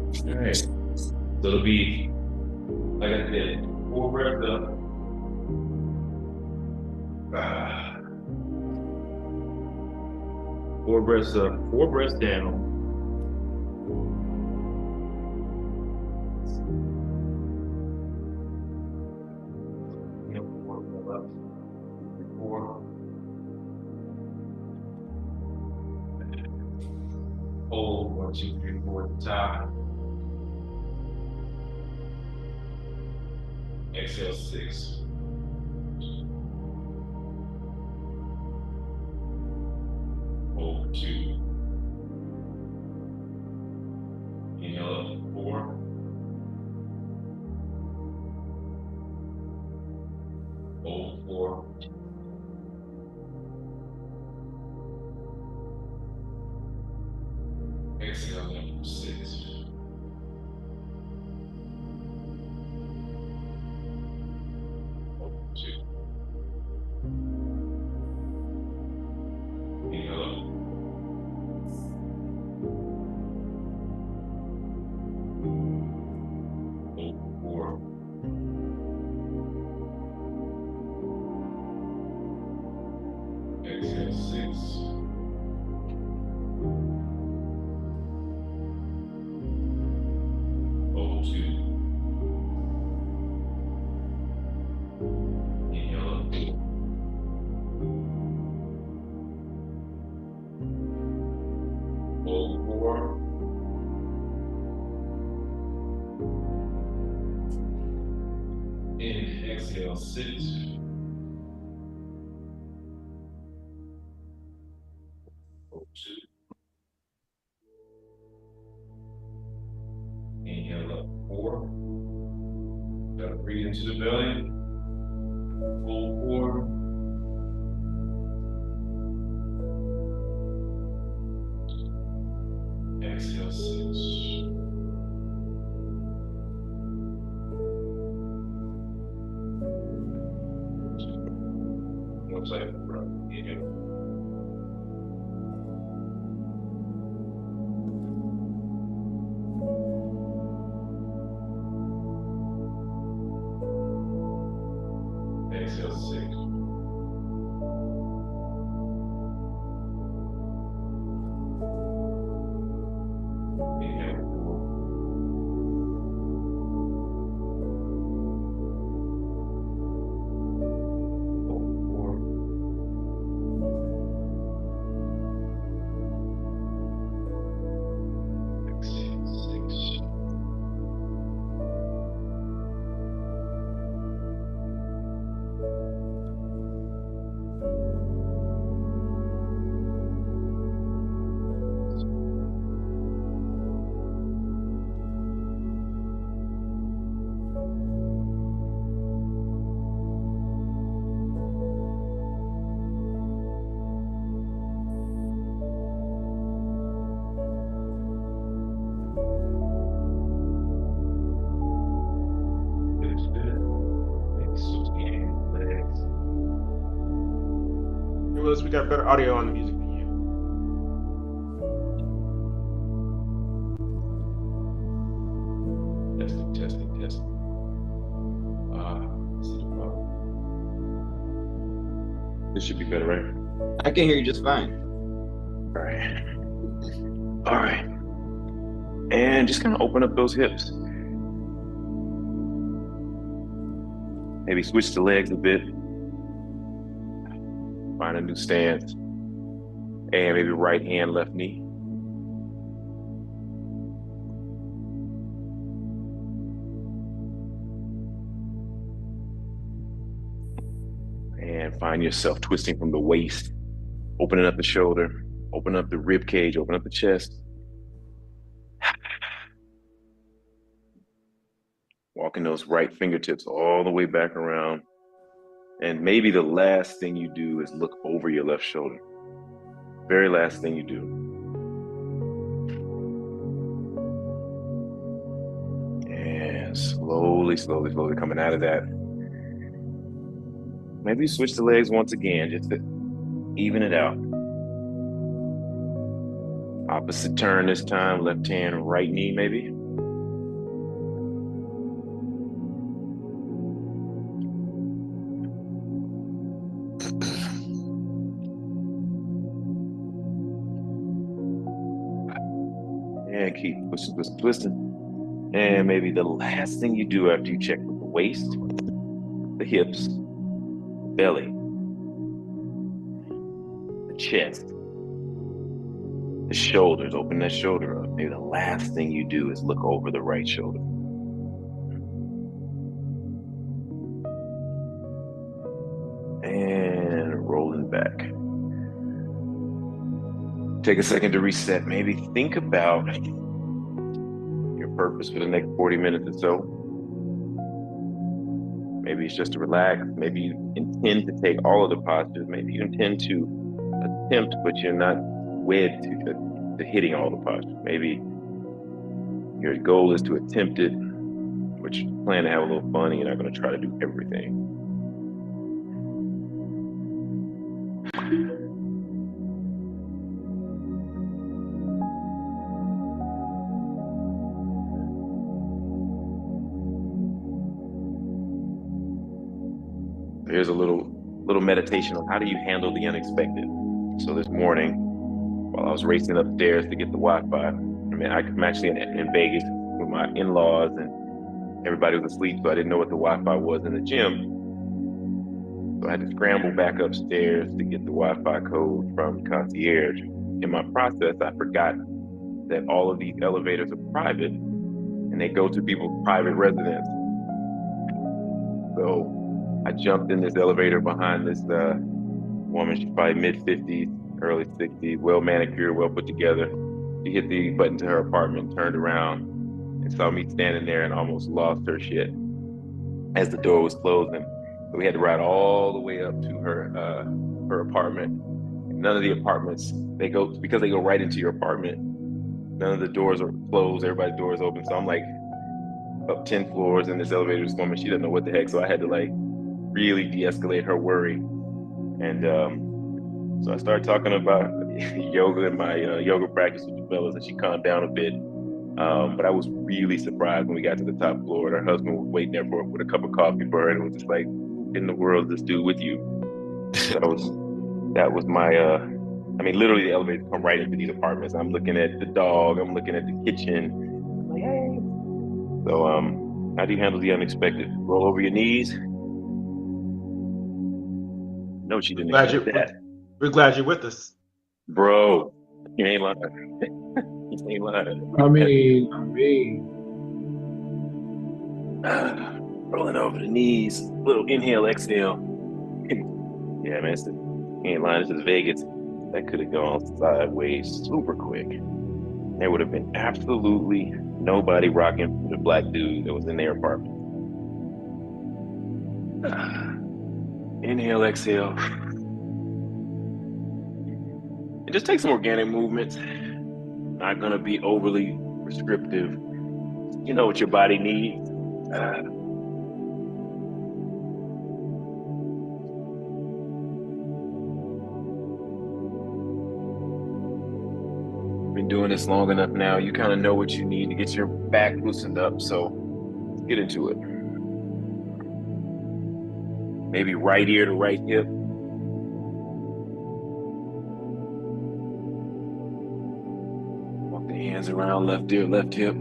All right. So it'll be, like I said, 4 breaths up. 4 breaths up, 4 breaths down. Inhale, 4 breaths up. 4. Hold 1, 2, 3, 4 at the top. Exhale 6. Hold 2. Inhale up 4. Hold 4. Exhale down 6. Hold 2. Inhale up. Hold 4. Exhale 6. Hold 2. Inhale up. Hold 4. And exhale 6. Hold 2. Inhale up 4. Gotta breathe into the belly. Hold 4. Exhale 6. One second, bro. Inhale. Exhale 6. Inhale 4. Hold 4. Exhale 6. Good, good. Next, switch the legs. Hey, Willis, we got better audio on the music than you. Testing, testing, testing. This should be better, right? I can hear you just fine. All right. All right. And just kind of open up those hips. Maybe switch the legs a bit. Find a new stance. And maybe right hand, left knee. And find yourself twisting from the waist, opening up the shoulder, opening up the rib cage, open up the chest. Walking those right fingertips all the way back around. And maybe the last thing you do is look over your left shoulder. Very last thing you do. And slowly, slowly, slowly coming out of that. Maybe switch the legs once again, just to even it out. Opposite turn this time, left hand, right knee maybe. And keep twisting, twisting, twisting. And maybe the last thing you do after you check with the waist, the hips, the belly, the chest, the shoulders, open that shoulder up. Maybe the last thing you do is look over the right shoulder. And rolling back. Take a second to reset. Maybe think about your purpose for the next 40 minutes or so. Maybe it's just to relax. Maybe you intend to take all of the postures. Maybe you intend to attempt, but you're not wed to hitting all the postures. Maybe your goal is to attempt it, but you plan to have a little fun and you're not going to try to do everything. Here's a little meditation on how do you handle the unexpected. So this morning, while I was racing upstairs to get the Wi-Fi, I'm actually in Vegas with my in-laws and everybody was asleep, so I didn't know what the Wi-Fi was in the gym. So I had to scramble back upstairs to get the Wi-Fi code from concierge. In my process, I forgot that all of these elevators are private and they go to people's private residence. So I jumped in this elevator behind this woman. She's probably mid-50s, early 60s, well manicured, well put together. She hit the button to her apartment, turned around, and saw me standing there and almost lost her shit as the door was closing. So we had to ride all the way up to her apartment. None of the apartments, because they go right into your apartment, none of the doors are closed, everybody's doors open. So I'm like up 10 floors in this elevator, this woman, she doesn't know what the heck. So I had to like really de-escalate her worry. And so I started talking about yoga and my yoga practice with the fellas, and she calmed down a bit. But I was really surprised when we got to the top floor and her husband was waiting there with a cup of coffee for her, and it was just like, who in the world is this dude with you? That was my literally the elevators come right into these apartments. I'm looking at the dog, I'm looking at the kitchen. I'm like, hey. So how do you handle the unexpected? Roll over your knees. No, she didn't expect that. We're glad you're with us. Bro, you ain't lying. You ain't lying. I mean, rolling over the knees, little inhale, exhale. Yeah, man, you ain't lying. This is Vegas. That could have gone sideways super quick. There would have been absolutely nobody rocking for the black dude that was in their apartment. Inhale, exhale. And just take some organic movements. Not gonna be overly prescriptive. You know what your body needs. Been doing this long enough now. You kind of know what you need to get your back loosened up. So let's get into it. Maybe right ear to right hip. Walk the hands around left ear, left hip.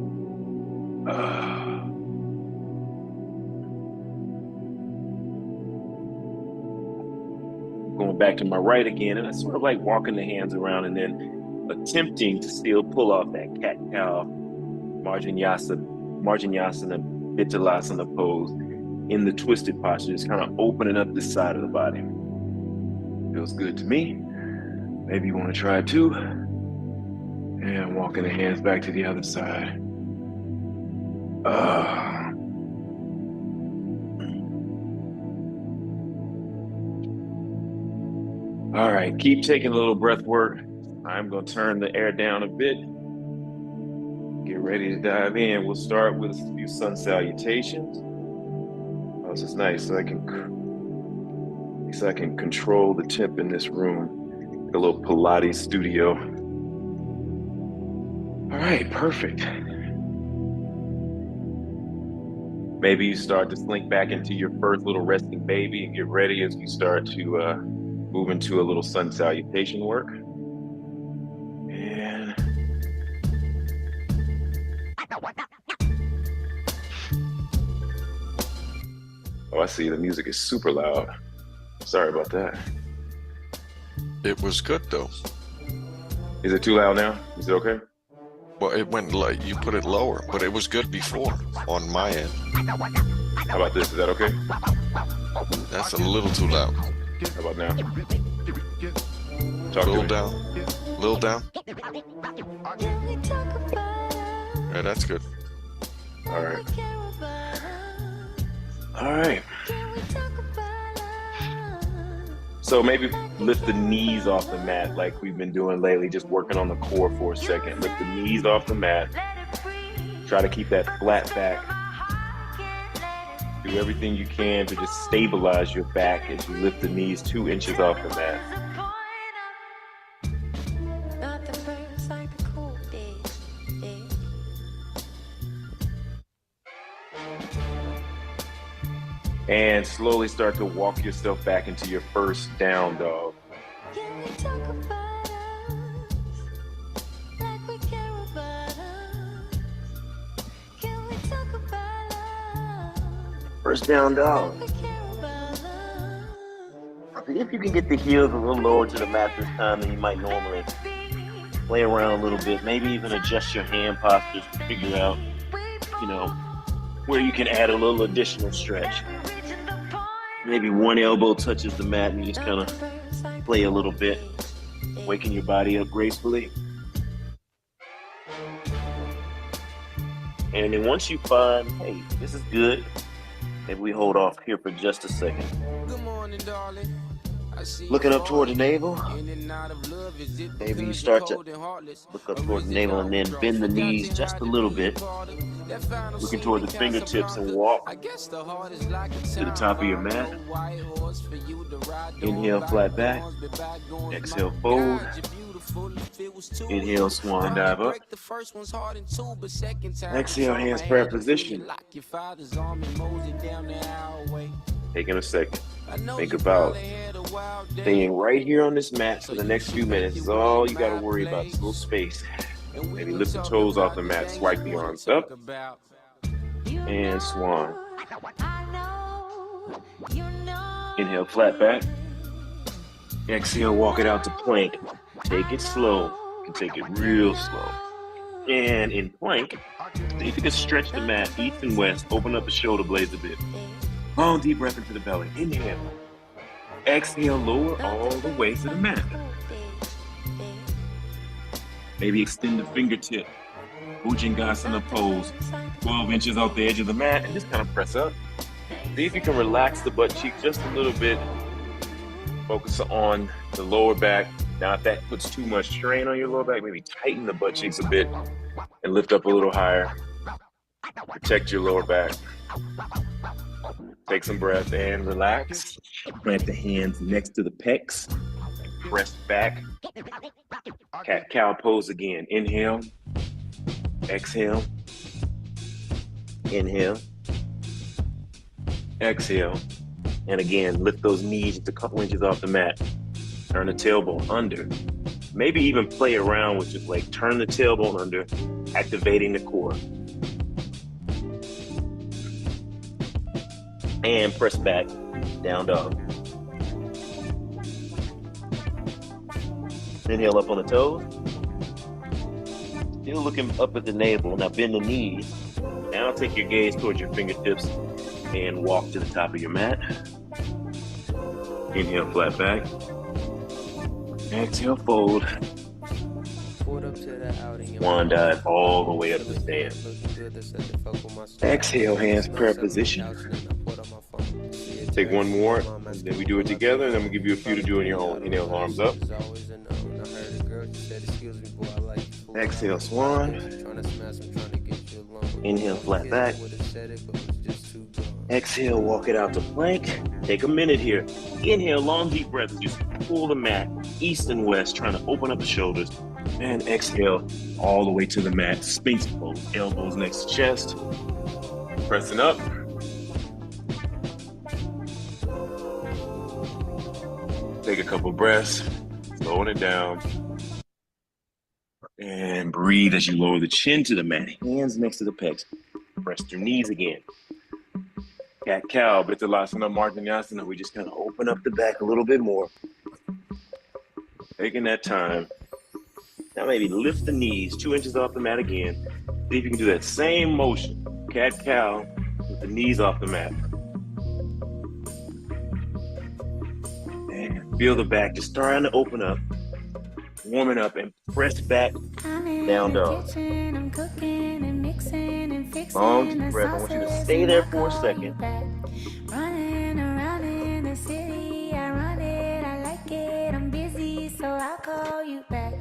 Going back to my right again, and I sort of like walking the hands around and then attempting to still pull off that cat-cow Marjanyasana, Vitalasana pose in the twisted posture, just kind of opening up this side of the body. Feels good to me. Maybe you want to try it too. And walking the hands back to the other side. All right, keep taking a little breath work. I'm going to turn the air down a bit. Get ready to dive in. We'll start with a few sun salutations. Oh, this is nice. So I can control the temp in this room. A little Pilates studio. All right, perfect. Maybe you start to slink back into your first little resting baby and get ready as you start to move into a little sun salutation work. And Oh, I see. The music is super loud. Sorry about that. It was good though. Is it too loud now? Is it okay? Well, it went like you put it lower, but it was good before on my end. How about this? Is that okay? That's a little too loud. How about now? A Talk to little me. down. A little down. Yeah, that's good. All right. All right. So maybe lift the knees off the mat like we've been doing lately, just working on the core for a second. Lift the knees off the mat. Try to keep that flat back. Do everything you can to just stabilize your back as you lift the knees 2 inches off the mat. And slowly start to walk yourself back into your first down dog. First down dog. If you can get the heels a little lower to the mat this time than you might normally, play around a little bit, maybe even adjust your hand postures to figure out, where you can add a little additional stretch. Maybe one elbow touches the mat and you just kind of play a little bit, waking your body up gracefully. And then once you find, hey, this is good, maybe we hold off here for just a second. Good morning, darling. Looking up toward the navel, maybe you start to look up toward the navel and then bend the knees just a little bit. Looking toward the fingertips and walk to the top of your mat. Inhale, flat back. Exhale, fold. Inhale, swan dive up. Exhale, hands prayer position. Taking a second. Think about staying right here on this mat for the next few minutes. Is all you got to worry about. This little space. Maybe lift the toes off the mat. Swipe the arms up. And swan. Inhale, flat back. Exhale, walk it out to plank. Take it slow. You can take it real slow. And in plank, see if you can stretch the mat east and west. Open up the shoulder blades a bit. Long deep breath into the belly. Inhale. Exhale, lower all the way to the mat. Maybe extend the fingertip. Bhujangasana pose. 12 inches off the edge of the mat and just kind of press up. See if you can relax the butt cheek just a little bit. Focus on the lower back. Now, if that puts too much strain on your lower back, maybe tighten the butt cheeks a bit and lift up a little higher. Protect your lower back. Take some breath and relax. Plant the hands next to the pecs. Press back. Cat-cow pose again. Inhale. Exhale. Inhale. Exhale. And again, lift those knees just a couple inches off the mat. Turn the tailbone under. Maybe even play around with just like turn the tailbone under, activating the core. And press back, down dog. Inhale up on the toes. Still looking up at the navel. Now bend the knees. Now take your gaze towards your fingertips and walk to the top of your mat. Inhale, flat back. Exhale, fold. Swan dive all the way up to stand. Exhale, hands prayer position. Take one more, then we do it together, and then we'll give you a few to do on your own. Inhale, arms up. Exhale, swan. Inhale, flat back. Exhale, walk it out to plank. Take a minute here. Inhale, long deep breath. Just pull the mat east and west, trying to open up the shoulders. And exhale all the way to the mat. Sphinx pose, elbows next to chest. Pressing up. Take a couple breaths, slowing it down. And breathe as you lower the chin to the mat. Hands next to the pecs. Press your knees again. Cat-cow, Bithalasana, Marjanyasana. We just kind of open up the back a little bit more. Taking that time. Now maybe lift the knees 2 inches off the mat again. See if you can do that same motion. Cat-cow with the knees off the mat. And feel the back just starting to open up. Warming up and press back, down dog. Long deep breath. I want you to stay there for a second. Running around in the city, I run it, I like it, I'm busy, so I'll call you back.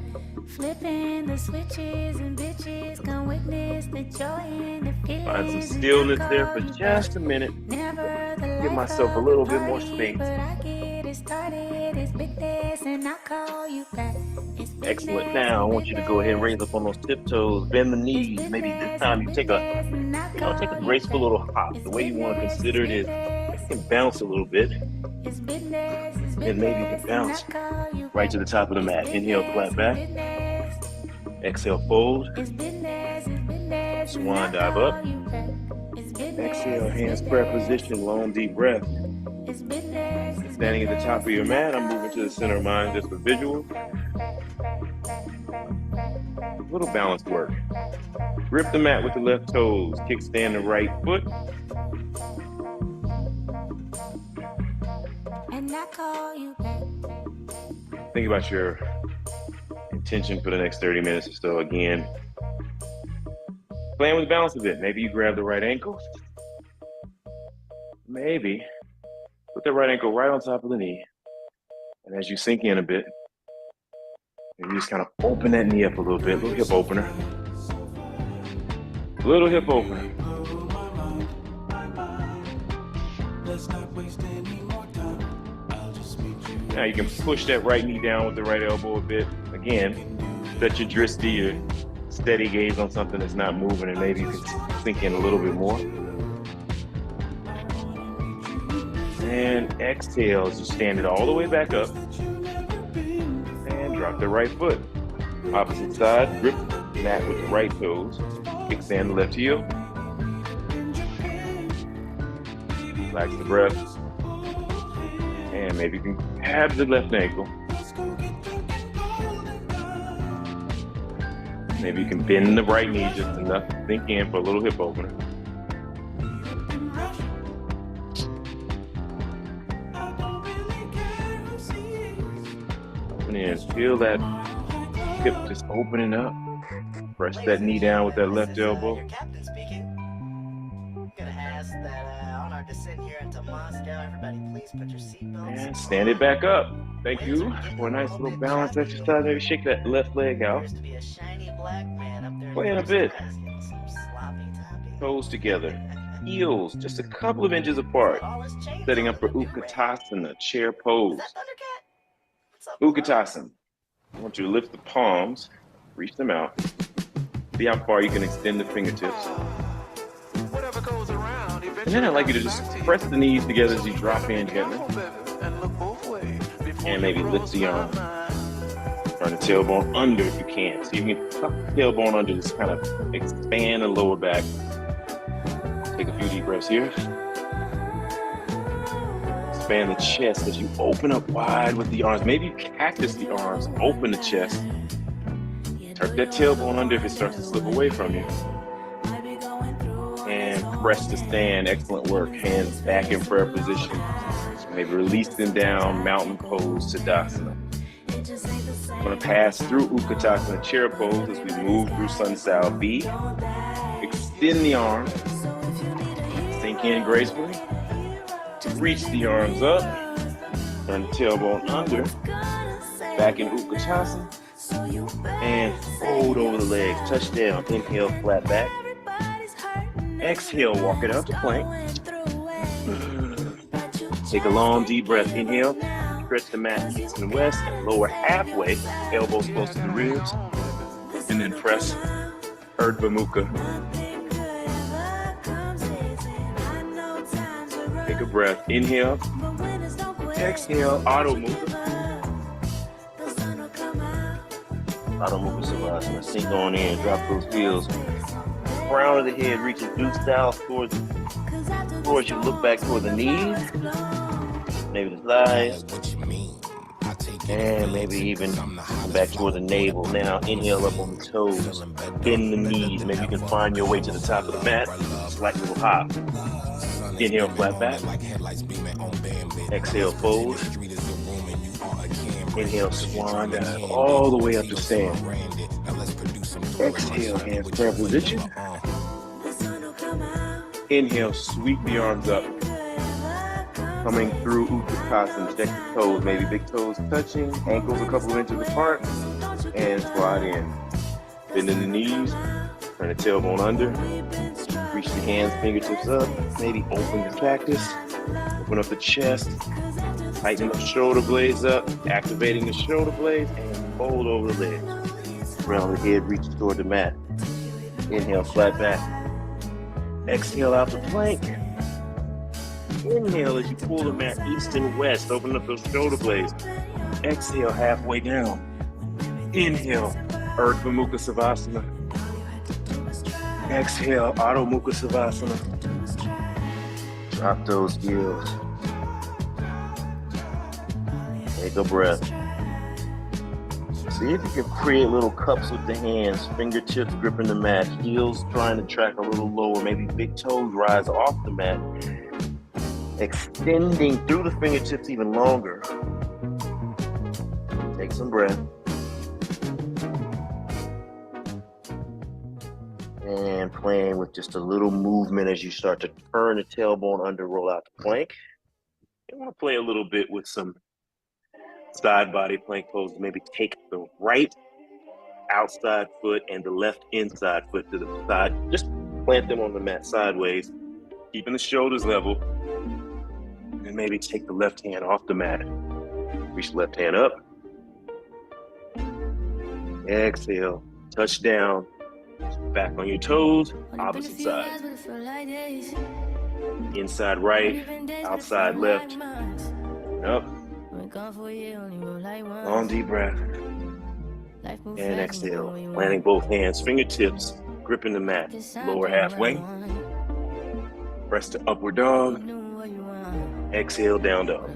Flipping the switches and bitches, come witness the joy and the feeling. Find some stillness there for just a minute. Give myself a little bit more space. Excellent. Now I want you to go ahead and raise up on those tiptoes, bend the knees. Maybe this time you take a graceful little hop. The way you want to consider it is you can bounce a little bit, and maybe you can bounce right to the top of the mat. Inhale, flat back. Exhale, fold. Swan dive up. Exhale, hands prayer position, long deep breath. Standing at the top of your mat, I'm moving to the center of mind just for visual. A little balance work. Grip the mat with the left toes, kickstand the right foot. Think about your intention for the next 30 minutes or so. Again, playing with balance a bit. Maybe you grab the right ankle. Maybe put the right ankle right on top of the knee. And as you sink in a bit, maybe you just kind of open that knee up a little bit, little hip opener. Little hip opener. Now you can push that right knee down with the right elbow a bit. Again, set your drishti, your steady gaze on something that's not moving, and maybe you can sink in a little bit more. And exhale as you stand it all the way back up. And drop the right foot. Opposite side, grip the mat with the right toes. Kickstand the left heel. Relax the breath. And maybe you can grab the left ankle. Maybe you can bend the right knee just enough to sink in for a little hip opener. Open in, feel that hip just opening up. Press that knee down with that left elbow. Captain speaking. I'm gonna ask that on our descent here into Moscow, everybody please put your seatbelts. And stand it back up. Thank you for a nice little balance exercise. Maybe shake that left leg out. There's to be a shiny black man up there. Play in a bit. Some sloppy toppy. Toes together. Heels just a couple of inches apart. Setting up for Utkatasana, chair pose. Utkatasana. I want you to lift the palms, reach them out. See how far you can extend the fingertips. And then I'd like you to just press the knees together as you drop in gently. And maybe lift the arm. Turn the tailbone under if you can. So you can tuck the tailbone under, just kind of expand the lower back. Take a few deep breaths here. Expand the chest as you open up wide with the arms. Maybe you cactus the arms, open the chest. Tuck that tailbone under if it starts to slip away from you. And press to stand. Excellent work. Hands back in prayer position. Maybe release them down, mountain pose, Tadasana. I'm going to pass through Utkatasana, chair pose as we move through Sun Sal B. Extend the arms. Sink in gracefully. Reach the arms up. Turn the tailbone under. Back in Utkatasana. And fold over the legs. Touch down. Inhale, flat back. Exhale, walk it out to plank. Take a long deep breath. Inhale. Stretch the mat east and west. Lower halfway. Elbows close to the ribs. And then press Urdhva Mukha. Take a breath. Inhale. Exhale. Adho Mukha. Adho Mukha Savasana. Sink on in. Drop those heels. Crown of the head reaches due style towards floor as you look back toward the knees, maybe the thighs, and maybe even back toward the navel. Now inhale up on the toes, bend the knees. Maybe you can find your way to the top of the mat, slight little hop. Inhale, flat back. Exhale, fold. Inhale, swan dive all the way up to stand. Exhale, hands prayer position. Inhale, sweep the arms up. Coming through Uttanasana, check the toes, maybe big toes touching, ankles a couple of inches apart, and slide in. Bending the knees, turn the tailbone under, reach the hands, fingertips up, maybe open the cactus, open up the chest, tighten the shoulder blades up, activating the shoulder blades, and fold over the legs. Round the head, reach toward the mat. Inhale, flat back. Exhale out the plank. Inhale as you pull the mat east and west, open up those shoulder blades. Exhale halfway down. Inhale, Urdhva Mukha Savasana. Exhale, Adho Mukha Savasana. Drop those heels. Take a breath. See if you can create little cups with the hands, fingertips gripping the mat, heels trying to track a little lower, maybe big toes rise off the mat. Extending through the fingertips even longer. Take some breath. And playing with just a little movement as you start to turn the tailbone under, roll out the plank. You want to play a little bit with some side body plank pose. Maybe take the right outside foot and the left inside foot to the side. Just plant them on the mat sideways, keeping the shoulders level. And maybe take the left hand off the mat. Reach the left hand up. Exhale, touch down. Back on your toes, opposite side. Inside right, outside left. Up. Long deep breath. And exhale, planting both hands, fingertips, gripping the mat. Lower halfway. Press to upward dog. Exhale, down dog.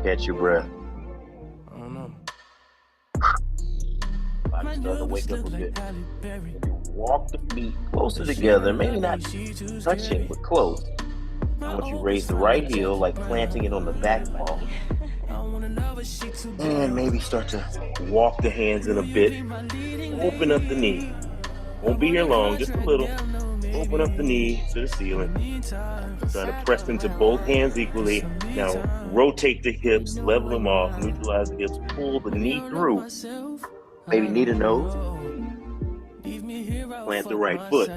Catch your breath. Body start to wake up a bit. Maybe walk the feet closer together, maybe not touching, but close. I want you to raise the right heel, like planting it on the back palm. And maybe start to walk the hands in a bit. Open up the knee. Won't be here long, just a little. Open up the knee to the ceiling. Try to press into both hands equally. Now rotate the hips, level them off, neutralize the hips, pull the knee through. Maybe knee to nose. Plant the right foot.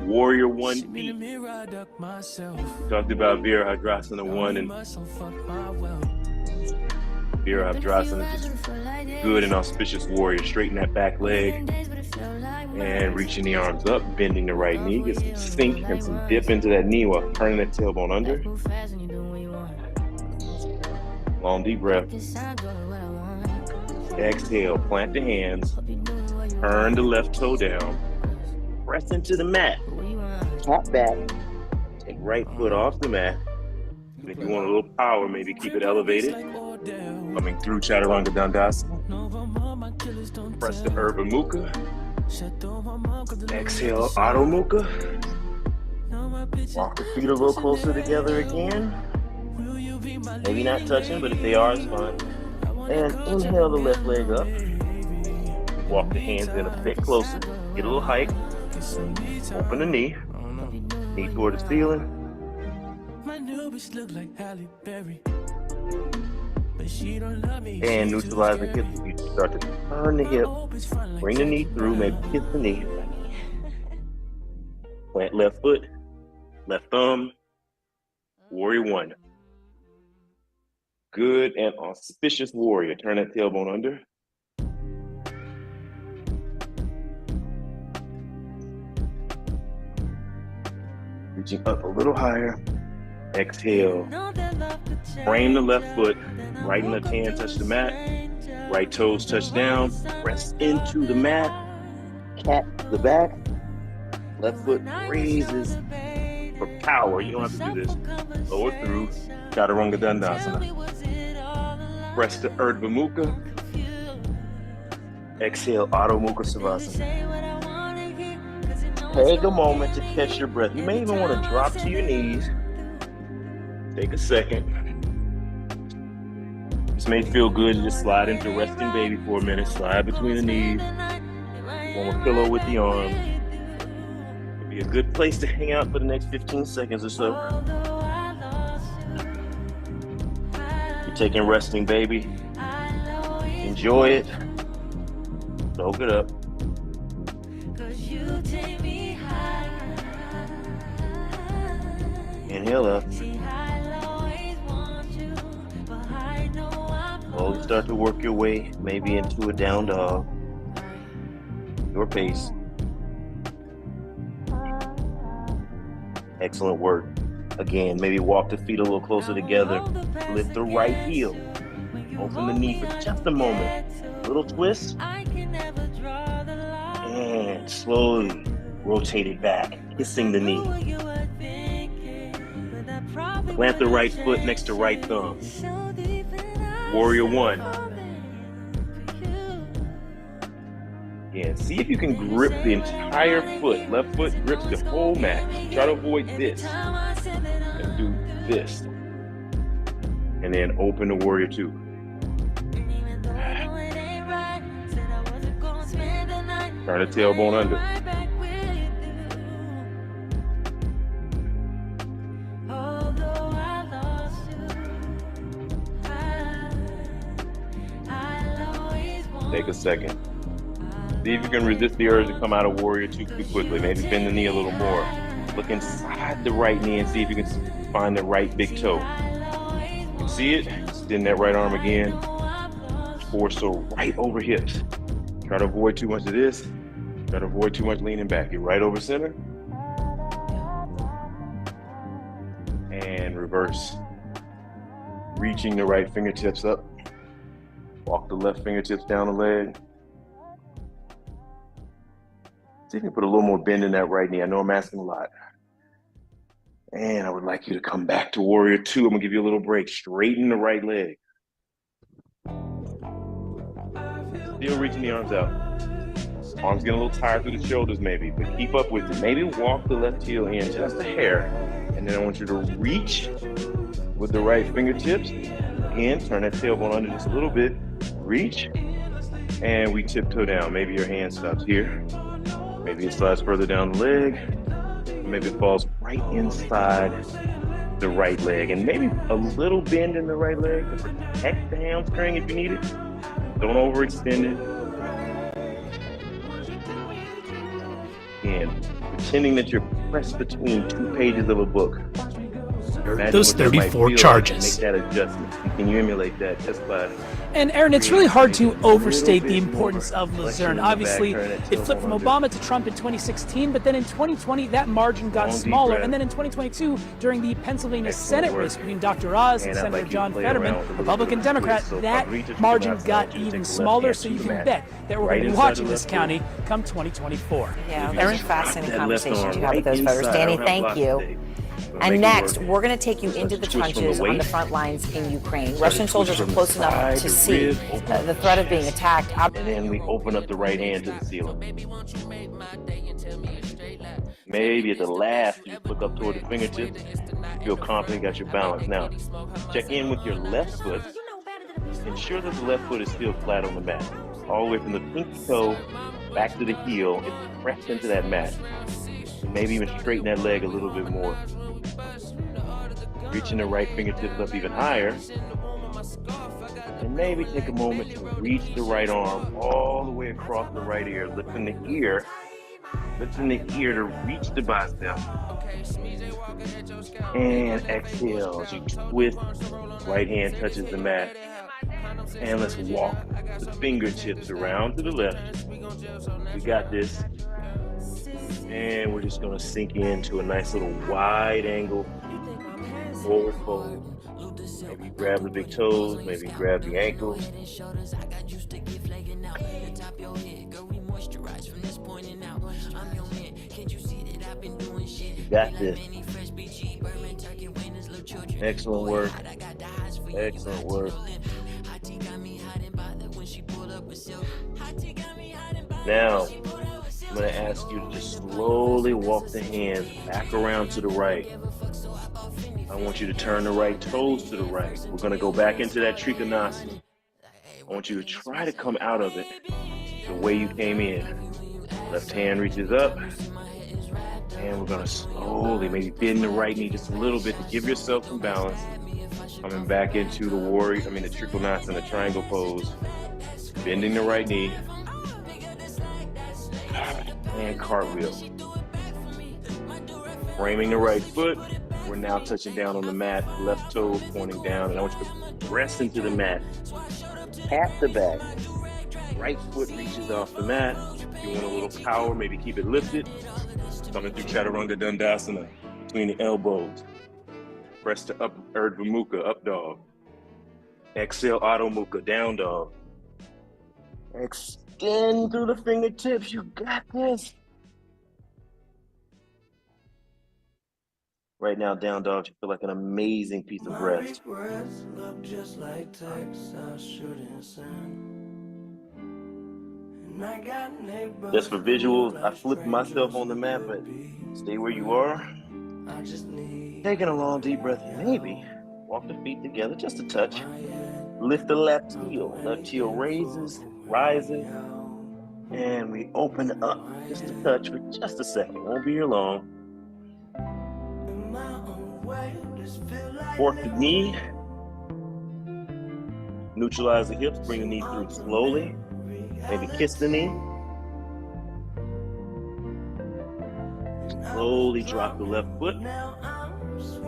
Warrior One feet. Talked about Virabhadrasana 1 and Virabhadrasana, just good and auspicious warrior. Straighten that back leg and reaching the arms up, bending the right knee. Get some sink and some dip into that knee while turning that tailbone under. Long deep breath. Exhale, plant the hands, turn the left toe down, press into the mat, tap back, take right foot off the mat. And if you want a little power, maybe keep it elevated. Coming through Chaturanga Dandasana. Press the Urdhva Mukha. Exhale, Adho Mukha. Walk the feet a little closer together again. Maybe not touching, but if they are, it's fine. And inhale the left leg up. Walk the hands in a bit closer. Get a little height. Open the knee. Knee toward the ceiling. And neutralize the hips. You start to turn the hip. Bring the knee through. Maybe kiss the knee. Plant left foot. Left thumb. Warrior One. Good and auspicious warrior. Turn that tailbone under. Reaching up a little higher. Exhale. Frame the left foot. Right and left hand touch the mat. Right toes touch down. Press into the mat. Cat the back. Left foot raises for power. You don't have to do this. Lower through. Chaturanga Dandasana. Press to Urdhva Mukha. Exhale, Adho Mukha Savasana. Take a moment to catch your breath. You may even want to drop to your knees. Take a second. This may feel good to just slide into resting baby for a minute. Slide between the knees. Form a pillow with the arms. It'd be a good place to hang out for the next 15 seconds or so. You're taking resting baby. Enjoy it. Soak it up. Inhale up. Slowly start to work your way maybe into a down dog. Your pace. Excellent work. Again, maybe walk the feet a little closer together. Lift the right heel. Open the knee for just a moment. Little twist. And slowly rotate it back, kissing the knee. Plant the right foot next to right thumb. Warrior one. Again, see if you can grip the entire foot. Left foot grips the whole mat. Try to avoid this. And do this. And then open to warrior two. Turn the tailbone under. Take a second. See if you can resist the urge to come out of warrior two too quickly. Maybe bend the knee a little more. Look inside the right knee and see if you can find the right big toe. You see it? Extend that right arm again. Torso right over hips. Try to avoid too much of this. Try to avoid too much leaning back. You're right over center. And reverse. Reaching the right fingertips up. Walk the left fingertips down the leg. See if you can put a little more bend in that right knee. I know I'm asking a lot. And I would like you to come back to warrior two. I'm gonna give you a little break. Straighten the right leg. Still reaching the arms out. Arms getting a little tired through the shoulders maybe, but keep up with it. Maybe walk the left heel in just a hair. And then I want you to reach with the right fingertips. Again, turn that tailbone under just a little bit. Reach. And we tiptoe down. Maybe your hand stops here. Maybe it slides further down the leg. Maybe it falls right inside the right leg. And maybe a little bend in the right leg to protect the hamstring if you need it. Don't overextend it. And pretending that you're pressed between two pages of a book. Imagine those 34 charges. Make that adjustment. Can you emulate that just by... And Aaron, it's really hard to overstate the importance of Luzerne. Obviously, it flipped from Obama to Trump in 2016, but then in 2020, that margin got smaller. And then in 2022, during the Pennsylvania Senate race between Dr. Oz and Senator John Fetterman, Republican Democrat, that margin got even smaller. So you can bet that we're going to be watching this county come 2024. Yeah, very fascinating conversations you have with those voters. Danny, thank you. And next, we're going to take you into the trenches on the front lines in Ukraine. Russian soldiers are close enough to see the threat of being attacked. And then we open up the right hand to the ceiling. Maybe at the last, you look up toward the fingertips. Feel confident, got your balance. Now, check in with your left foot. Ensure that the left foot is still flat on the mat. All the way from the pinky toe back to the heel. It's pressed into that mat. Maybe even straighten that leg a little bit more. Reaching the right fingertips up even higher. And maybe take a moment to reach the right arm all the way across the right ear, lifting the ear to reach the bicep. And exhale as you twist, right hand touches the mat. And let's walk the fingertips around to the left. We got this. And we're just gonna sink into a nice little wide angle forward fold. Maybe grab the big toes, maybe grab the ankles. You got this. Excellent work. Excellent work. Now, I'm going to ask you to just slowly walk the hands back around to the right. I want you to turn the right toes to the right. We're going to go back into that Trikonasana. I want you to try to come out of it the way you came in. Left hand reaches up. And we're going to slowly, maybe bend the right knee just a little bit to give yourself some balance. Coming back into the the Trikonasana, triangle pose. Bending the right knee. And cartwheel. Framing the right foot. We're now touching down on the mat, left toe pointing down, and I want you to press into the mat. Tap the back. Right foot reaches off the mat. If you want a little power, maybe keep it lifted. Coming through Chaturanga Dandasana, between the elbows. Press to up Urdhva Mukha, up dog. Exhale, Adho Mukha, down dog. Extend through the fingertips, you got this. Right now, down dog, you feel like an amazing piece of rest. Just for visuals, I flipped myself on the mat, but stay where you are. Taking a long deep breath, maybe walk the feet together just a touch. Lift the left heel raises, and we open up just a touch for just a second. Won't be here long. Fork the knee, neutralize the hips, bring the knee through slowly. Maybe kiss the knee. Slowly drop the left foot,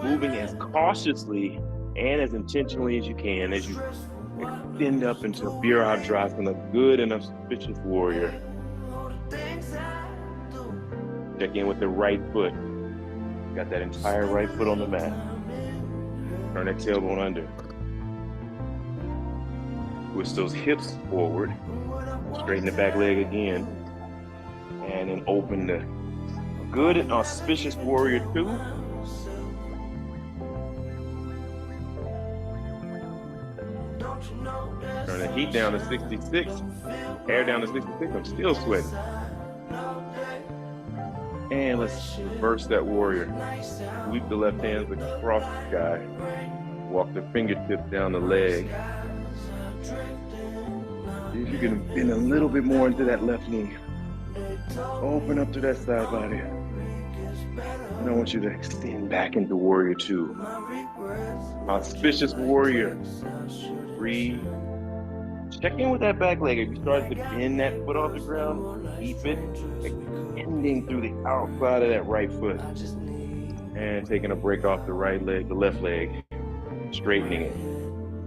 moving as cautiously and as intentionally as you can as you extend up into Virabhadrasana, good and auspicious warrior. Check in with the right foot. Got that entire right foot on the mat. Turn that tailbone under. Twist those hips forward. Straighten the back leg again. And then open the good and auspicious warrior 2. Turn the heat down to 66. Air down to 66. I'm still sweating. And let's reverse that warrior. Sweep the left hands across the sky. Walk the fingertips down the leg. See if you can bend a little bit more into that left knee. Open up to that side body. And I want you to extend back into warrior 2. Auspicious warrior. Breathe. Check in with that back leg. If you start to bend that foot off the ground, keep it extending through the outside of that right foot. And taking a break off the right leg, the left leg. Straightening it.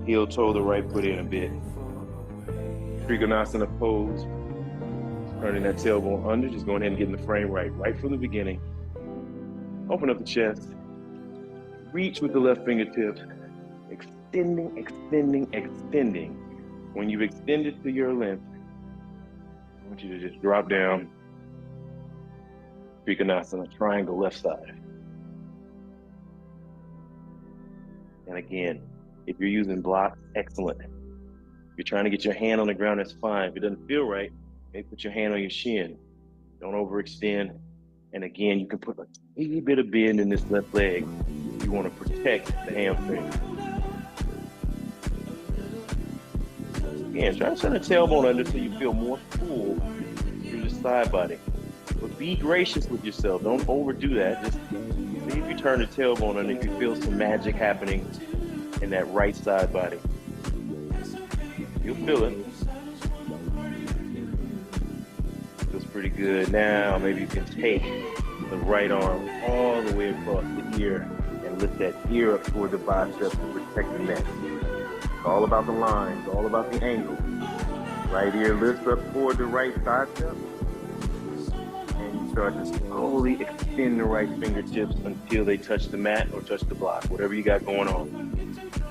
Heel toe the right foot in a bit. Trikonasana pose. Turning that tailbone under. Just going ahead and getting the frame right from the beginning. Open up the chest. Reach with the left fingertips. Extending, extending, extending. When you've extended to your length, I want you to just drop down. Trikonasana, triangle left side. And again, if you're using blocks, excellent. If you're trying to get your hand on the ground, that's fine. If it doesn't feel right, maybe put your hand on your shin. Don't overextend. And again, you can put a teeny bit of bend in this left leg. You want to protect the hamstring. Again, try to send the tailbone under so you feel more full through the side body. But be gracious with yourself. Don't overdo that. Just see if you turn the tailbone under, if you feel some magic happening in that right side body. You'll feel it. Feels pretty good. Now maybe you can take the right arm all the way across the ear and lift that ear up toward the biceps to protect the neck. It's all about the lines, all about the angle. Right ear lifts up toward the right bicep. And you start to slowly extend the right fingertips until they touch the mat or touch the block, whatever you got going on.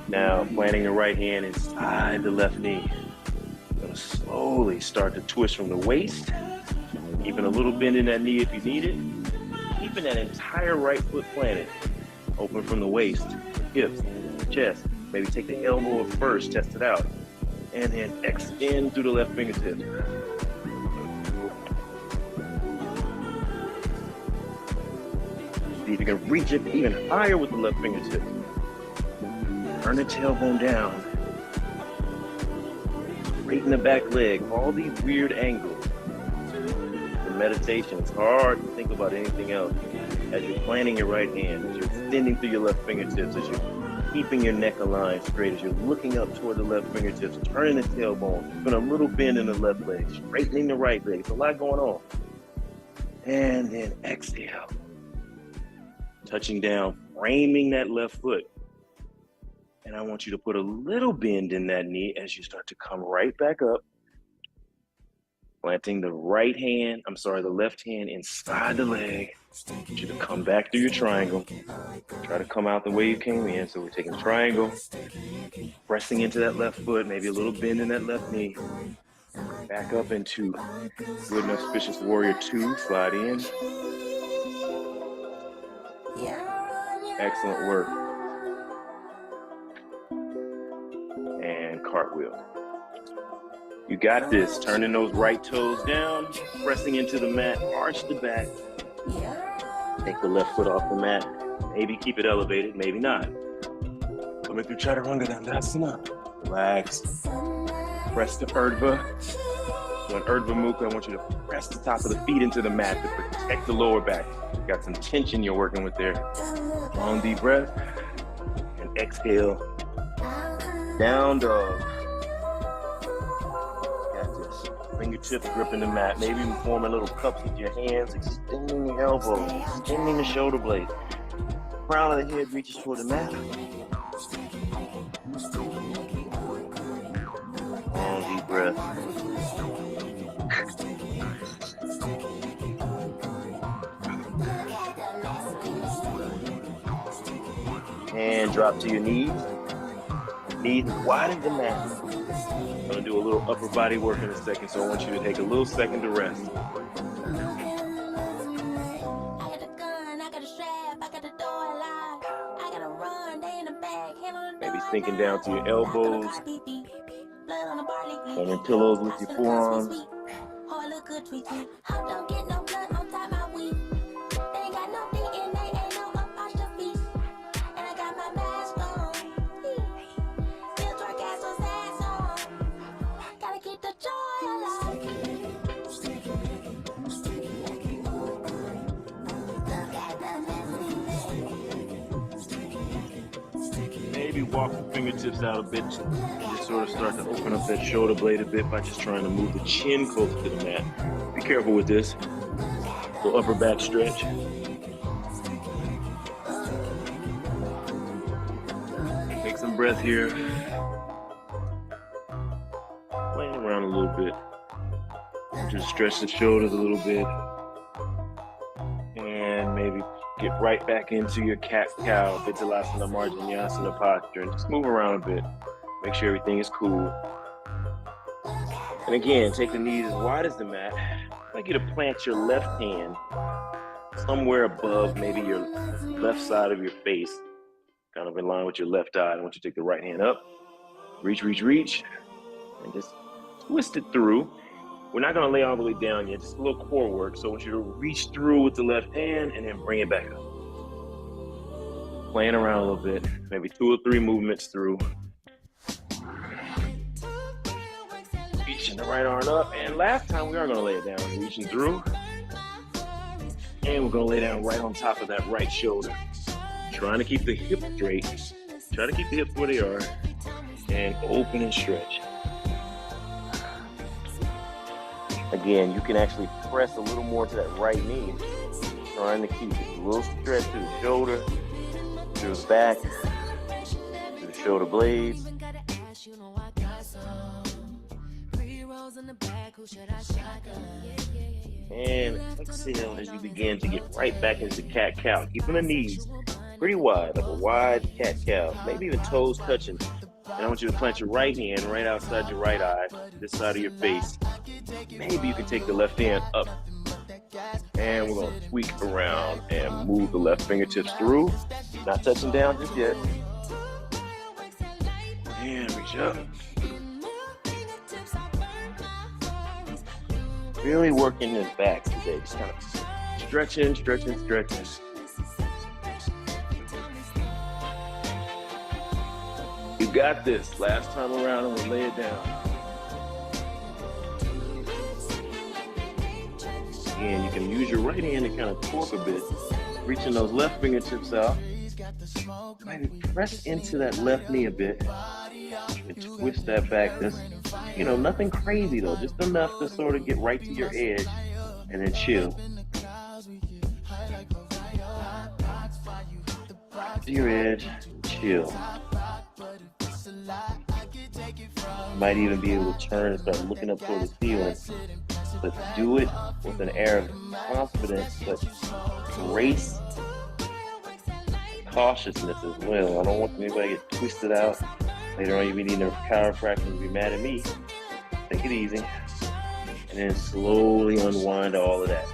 Now, planting the right hand inside the left knee. Gonna slowly start to twist from the waist Keeping a little bend in that knee if you need it. Keeping that entire right foot planted. Open from the waist, hips, chest. Maybe take the elbow up first, test it out. And then extend through the left fingertip. See if you can reach it even higher with the left fingertip. Turn the tailbone down. Straighten the back leg. All these weird angles. In meditation, it's hard to think about anything else. As you're planting your right hand, as you're extending through your left fingertips, as you're keeping your neck aligned straight, as you're looking up toward the left fingertips, turning the tailbone, putting a little bend in the left leg, straightening the right leg. It's a lot going on. And then exhale. Touching down, framing that left foot. And I want you to put a little bend in that knee as you start to come right back up. Planting the left hand inside the leg. I want you to come back through your triangle. Try to come out the way you came in. So we're taking triangle, pressing into that left foot, maybe a little bend in that left knee. Back up into Good and Auspicious Warrior 2, slide in. Excellent work. And cartwheel. You got this. Turning those right toes down, pressing into the mat, arch the back. Take the left foot off the mat. Maybe keep it elevated, maybe not. Coming through Chaturanga Dandasana. Relax. Press the Urdhva. So in Urdhva Mukha, I want you to press the top of the feet into the mat to protect the lower back. You got some tension you're working with there. Long deep breath. And exhale. Down dog. Fingertips gripping the mat, maybe even forming little cups with your hands, extending the elbow, extending the shoulder blade. Crown of the head reaches toward the mat. Long deep breath. And drop to your knees. Knees wide as the mat. I'm gonna do a little upper body work in a second, so I want you to take a little second to rest. Maybe sinking down to your elbows, forming pillows with your forearms. Maybe walk the fingertips out a bit. Just sort of start to open up that shoulder blade a bit by just trying to move the chin closer to the mat. Be careful with this. Little upper back stretch. Take some breath here. Playing around a little bit. Just stretch the shoulders a little bit. And maybe get right back into your cat-cow, Vitsalasana, Marjanyasana posture, and just move around a bit. Make sure everything is cool. And again, take the knees as wide as the mat. I'd like you to plant your left hand somewhere above maybe your left side of your face, kind of in line with your left eye. I want you to take the right hand up, reach, reach, reach, and just twist it through. We're not gonna lay all the way down yet, just a little core work. So I want you to reach through with the left hand and then bring it back up. Playing around a little bit, maybe 2 or 3 movements through. Reaching the right arm up, and last time we are gonna lay it down, reaching through. And we're gonna lay down right on top of that right shoulder. Trying to keep the hips straight. Try to keep the hips where they are. And open and stretch. Again, you can actually press a little more to that right knee. Trying to keep it a little stretch to the shoulder, to the back, to the shoulder blades. And exhale as you begin to get right back into cat-cow. Keeping the knees pretty wide, like a wide cat-cow, maybe even toes touching. And I want you to plant your right hand right outside your right eye, this side of your face. Maybe you can take the left hand up And we're gonna tweak around and move the left fingertips through. Not touching down just yet. And reach up. Really working his back today. Just kind of stretching, stretching, stretching. You got this. Last time around, I'm gonna lay it down. And you can use your right hand to kind of torque a bit, reaching those left fingertips out. Maybe press into that left knee a bit and twist that back. This, nothing crazy though, just enough to sort of get right to your edge and then chill. To your edge, chill. You might even be able to turn and start looking up toward the ceiling. But do it with an air of confidence, but grace, cautiousness as well. I don't want anybody to get twisted out. Later on, you'll be needing a chiropractor and be mad at me. Take it easy. And then slowly unwind all of that.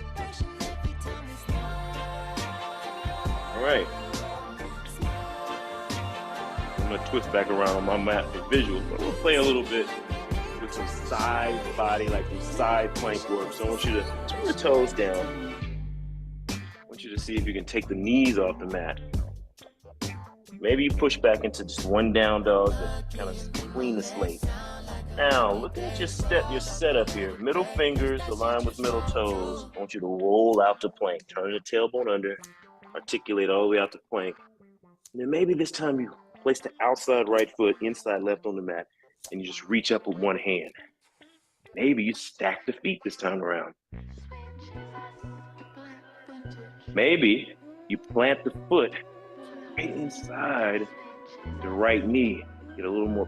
All right. I'm going to twist back around on my mat for visuals, but we'll play a little bit with some side body, like some side plank work. So I want you to turn the toes down. I want you to see if you can take the knees off the mat. Maybe you push back into just one down dog to kind of clean the slate. Now, look at your setup here. Middle fingers aligned with middle toes. I want you to roll out to plank. Turn the tailbone under, articulate all the way out to plank. And then maybe this time you place the outside right foot, inside left on the mat, and you just reach up with one hand. Maybe you stack the feet this time around. Maybe you plant the foot right inside the right knee. Get a little more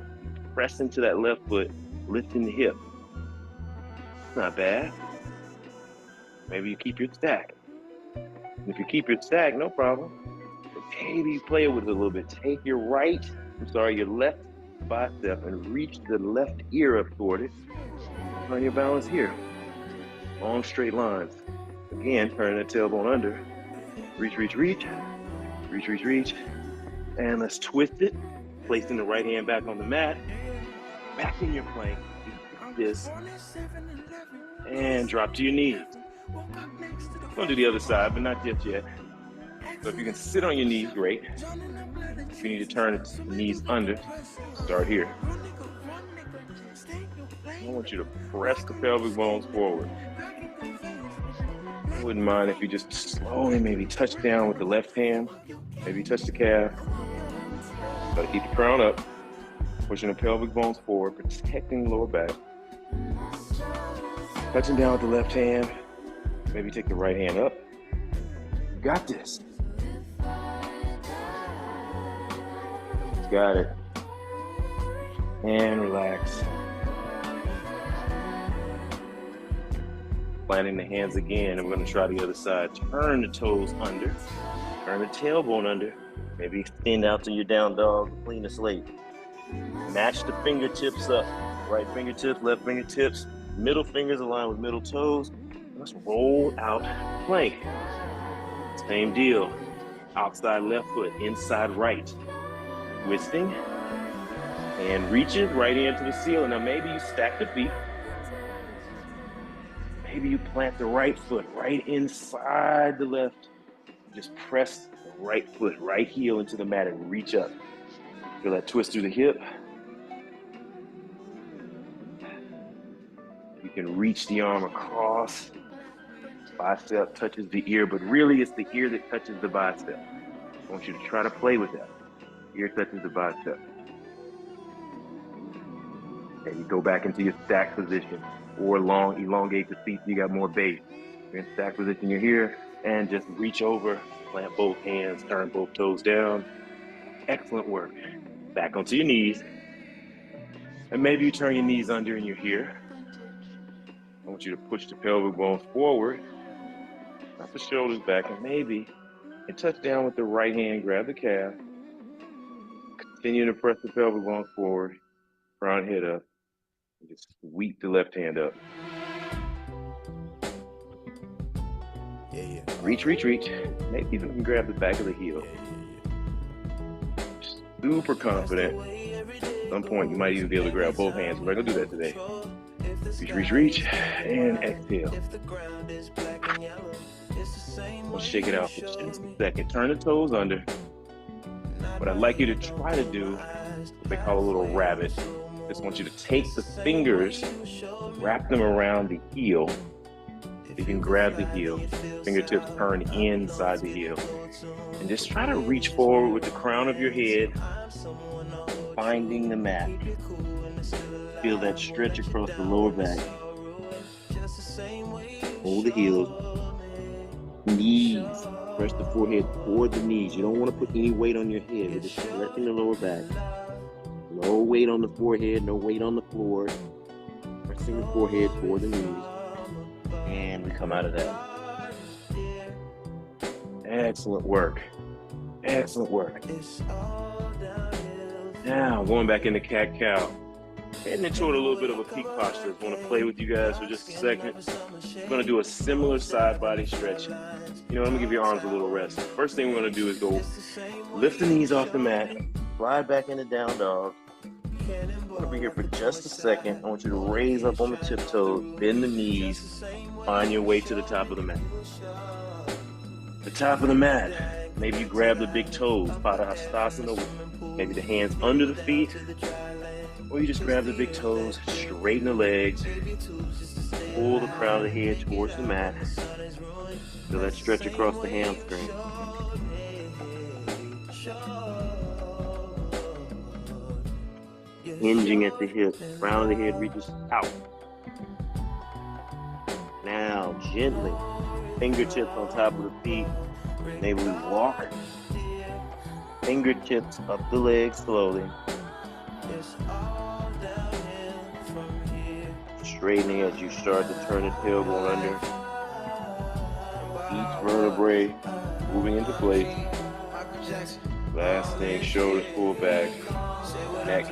press into that left foot, lifting the hip. Not bad. Maybe you keep your stack. And if you keep your stack, no problem. But maybe you play with it a little bit. Take your your left bicep and reach the left ear up toward it. On your balance here. Long straight lines. Again, turn the tailbone under. Reach, reach, reach. Reach, reach, reach. And let's twist it. Placing the right hand back on the mat. Back in your plank. This. And drop to your knees. I'm gonna do the other side, but not just yet. So if you can sit on your knees, great. If you need to turn the knees under, start here. I want you to press the pelvic bones forward. I wouldn't mind if you just slowly maybe touch down with the left hand, maybe touch the calf. Try to keep the crown up, pushing the pelvic bones forward, protecting the lower back. Touching down with the left hand, maybe take the right hand up. You got this. Got it. And relax. Planting the hands again, and we're going to try the other side. Turn the toes under. Turn the tailbone under. Maybe extend out to your down dog. Clean the slate. Match the fingertips up. Right fingertips, left fingertips. Middle fingers aligned with middle toes. Let's roll out plank. Same deal. Outside left foot, inside right. Twisting. And reaches right into the ceiling. Now maybe you stack the feet. Maybe you plant the right foot right inside the left. Just press the right foot, right heel into the mat and reach up. Feel that twist through the hip. You can reach the arm across. Bicep touches the ear, but really it's the ear that touches the bicep. I want you to try to play with that. Ear touches the bicep. And you go back into your stack position or elongate the feet so you got more base. You're in stack position, you're here, and just reach over, plant both hands, turn both toes down. Excellent work. Back onto your knees. And maybe you turn your knees under and you're here. I want you to push the pelvic bones forward, not the shoulders back, and maybe you touch down with the right hand, grab the calf. Continue to press the pelvic bones forward, front head up. Just sweep the left hand up. Reach. Maybe even grab the back of the heel. Super confident. At some point, you might even be able to grab both hands. We're not gonna do that today. Reach, and exhale. We'll shake it out for just a second. Turn the toes under. What I'd like you to try to do, what they call a little rabbit. Just want you to take the fingers, wrap them around the heel. You can grab the heel, fingertips turn inside the heel, and just try to reach forward with the crown of your head, finding the mat. Feel that stretch across the lower back. Hold the heels, knees, press the forehead toward the knees. You don't want to put any weight on your head. You're just stretching the lower back. No weight on the forehead, no weight on the floor. Pressing the forehead toward the knees. And we come out of that. Excellent work. Now, going back into cat-cow. Heading into it a little bit of a peak posture. I want to play with you guys for just a second. We're going to do a similar side body stretch. You know, let me give your arms a little rest. First thing we're going to do is go lift the knees off the mat, slide back into down dog. I'm going to be here for just a second. I want you to raise up on the tiptoes, bend the knees, find your way to the top of the mat. The top of the mat. Maybe you grab the big toes, Padahastasana, maybe the hands under the feet, or you just grab the big toes, straighten the legs, pull the crown of the head towards the mat. Feel that stretch across the hamstring. Hinging at the hip, crown of the head reaches out. Now, gently, fingertips on top of the feet. Maybe we walk, fingertips up the legs slowly. Straightening as you start to turn the tailbone under. Each vertebrae moving into place. Last thing, shoulders pull back, neck,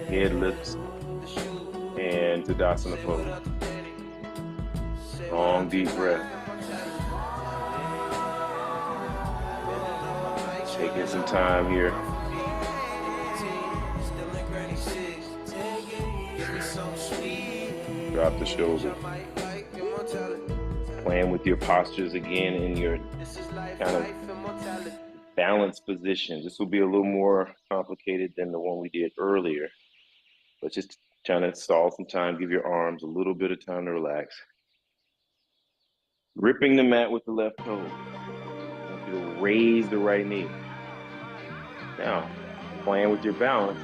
head lifts, and Tadasana pose. Long, deep breath. Taking some time here. Drop the shoulder. Playing with your postures again in your kind of balanced position. This will be a little more complicated than the one we did earlier. But just trying to stall some time, give your arms a little bit of time to relax. Gripping the mat with the left toe. I want you to raise the right knee. Now, playing with your balance,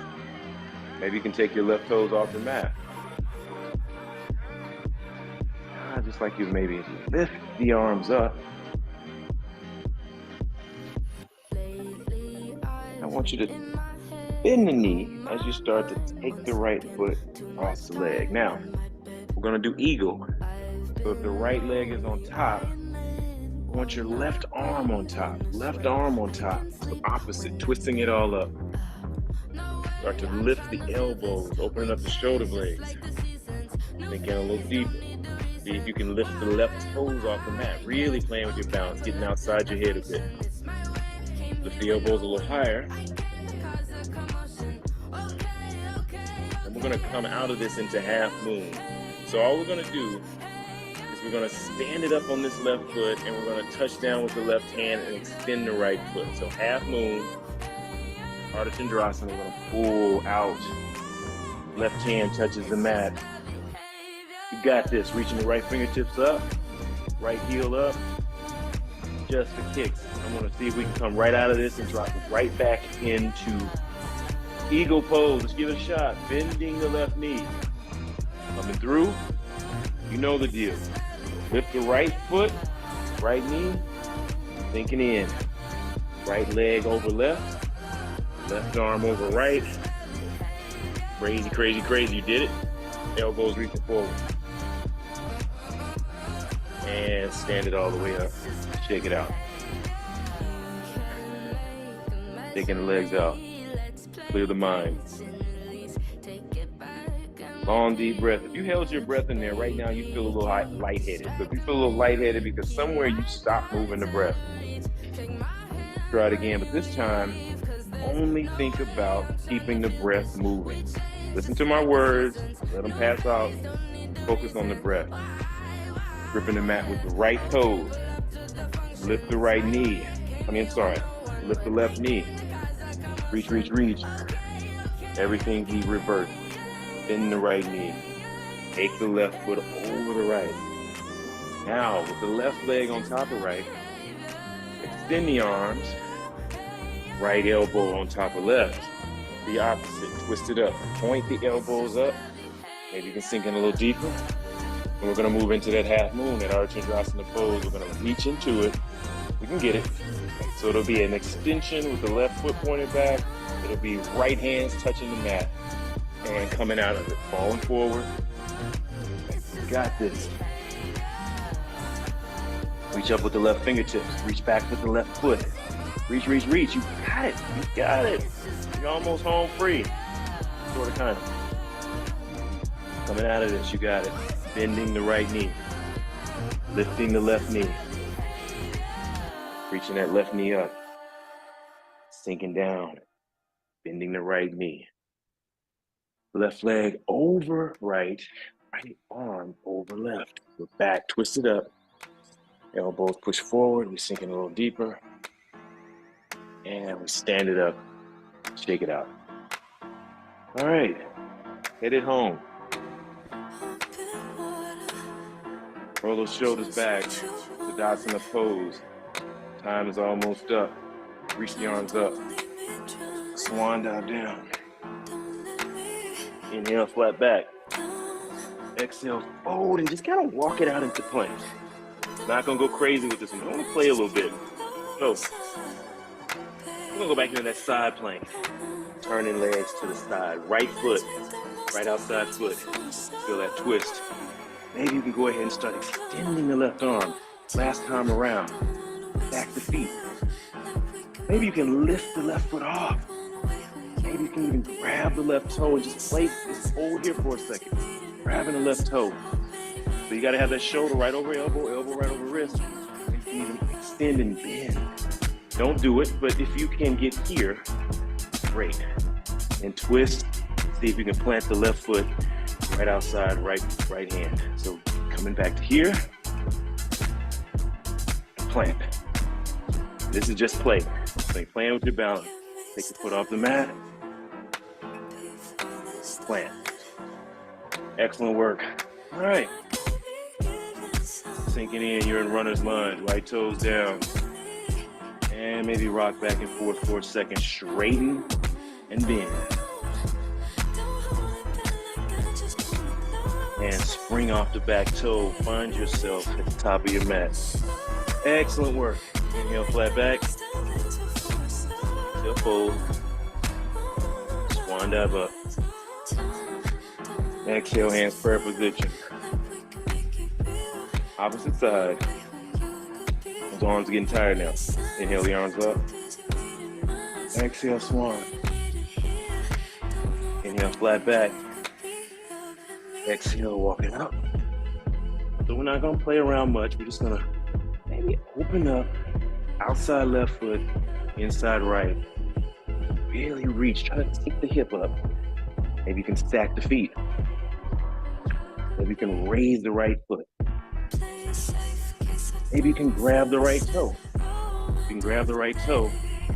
maybe you can take your left toes off the mat. Just like you maybe lift the arms up. I want you to bend the knee as you start to take the right foot off the leg. Now, we're gonna do eagle. So if the right leg is on top, I want your left arm on top. Left arm on top. So opposite, twisting it all up. Start to lift the elbows, opening up the shoulder blades. Thinking a little deeper. See if you can lift the left toes off the mat. Really playing with your balance, getting outside your head a bit. Lift the elbows a little higher. And we're gonna come out of this into half moon. So all we're gonna do is we're gonna stand it up on this left foot and we're gonna touch down with the left hand and extend the right foot. So half moon, Ardha Chandrasana, we're gonna pull out. Left hand touches the mat. You got this. Reaching the right fingertips up, right heel up, just for kicks. I'm gonna see if we can come right out of this and drop it right back into eagle pose. Let's give it a shot. Bending the left knee. Coming through. You know the deal. Lift the right foot, right knee, sinking in. Right leg over left, left arm over right. Crazy, crazy, crazy. You did it. Elbows reaching forward. And stand it all the way up. Shake it out. Taking the legs out. Clear the mind. Long, deep breath. If you held your breath in there right now, you feel a little lightheaded. So if you feel a little lightheaded because somewhere you stopped moving the breath, try it again. But this time, only think about keeping the breath moving. Listen to my words, let them pass out. Focus on the breath. Gripping the mat with the right toes. Lift the right knee. Lift the left knee. Reach, reach, reach. Everything be reversed. Bend the right knee. Take the left foot over the right. Now, with the left leg on top of right, extend the arms. Right elbow on top of left. The opposite. Twist it up. Point the elbows up. Maybe you can sink in a little deeper. And we're going to move into that half moon, that Ardha Chandrasana pose. We're going to reach into it. We can get it. So it'll be an extension with the left foot pointed back. It'll be right hands touching the mat and coming out of it. Falling forward. You got this. Reach up with the left fingertips. Reach back with the left foot. Reach, reach, reach. You got it. You got it. You're almost home free. Sort of, kind of. Coming out of this, you got it. Bending the right knee. Lifting the left knee. Reaching that left knee up. Sinking down. Bending the right knee. Left leg over right. Right arm over left. We're back, twisted up. Elbows push forward. We sink in a little deeper. And we stand it up. Shake it out. All right. Head it home. Roll those shoulders back. Tadasana pose. Time is almost up. Reach the arms up. Swan dive down. Inhale, flat back. Exhale, fold, and just kind of walk it out into plank. Not gonna go crazy with this one. I want to play a little bit. So, we're gonna go back into that side plank. Turning legs to the side. Right foot, right outside foot. Feel that twist. Maybe you can go ahead and start extending the left arm. Last time around. Back the feet. Maybe you can lift the left foot off. Maybe you can even grab the left toe and just hold here for a second. Grabbing the left toe. So you gotta have that shoulder right over elbow, elbow right over wrist. You can even extend and bend. Don't do it, but if you can get here, great. And twist, see if you can plant the left foot right outside, right hand. So coming back to here, plant. This is just play. Like playing with your balance. Take the foot off the mat. Plant. Excellent work. All right. Sinking in, you're in runner's lunge. Right toes down. And maybe rock back and forth for a second. Straighten and bend. And spring off the back toe. Find yourself at the top of your mat. Excellent work. Inhale, flat back. Exhale, fold. Swan dive up. Exhale, hands prayer position. Opposite side. Those arms are getting tired now. Inhale the arms up. Exhale, swan. Inhale, flat back. Exhale, walk it up. So we're not gonna play around much. We're just gonna maybe open up. Outside left foot, inside right. Really reach, try to stick the hip up. Maybe you can stack the feet. Maybe you can raise the right foot. Maybe you can grab the right toe. If you can grab the right toe,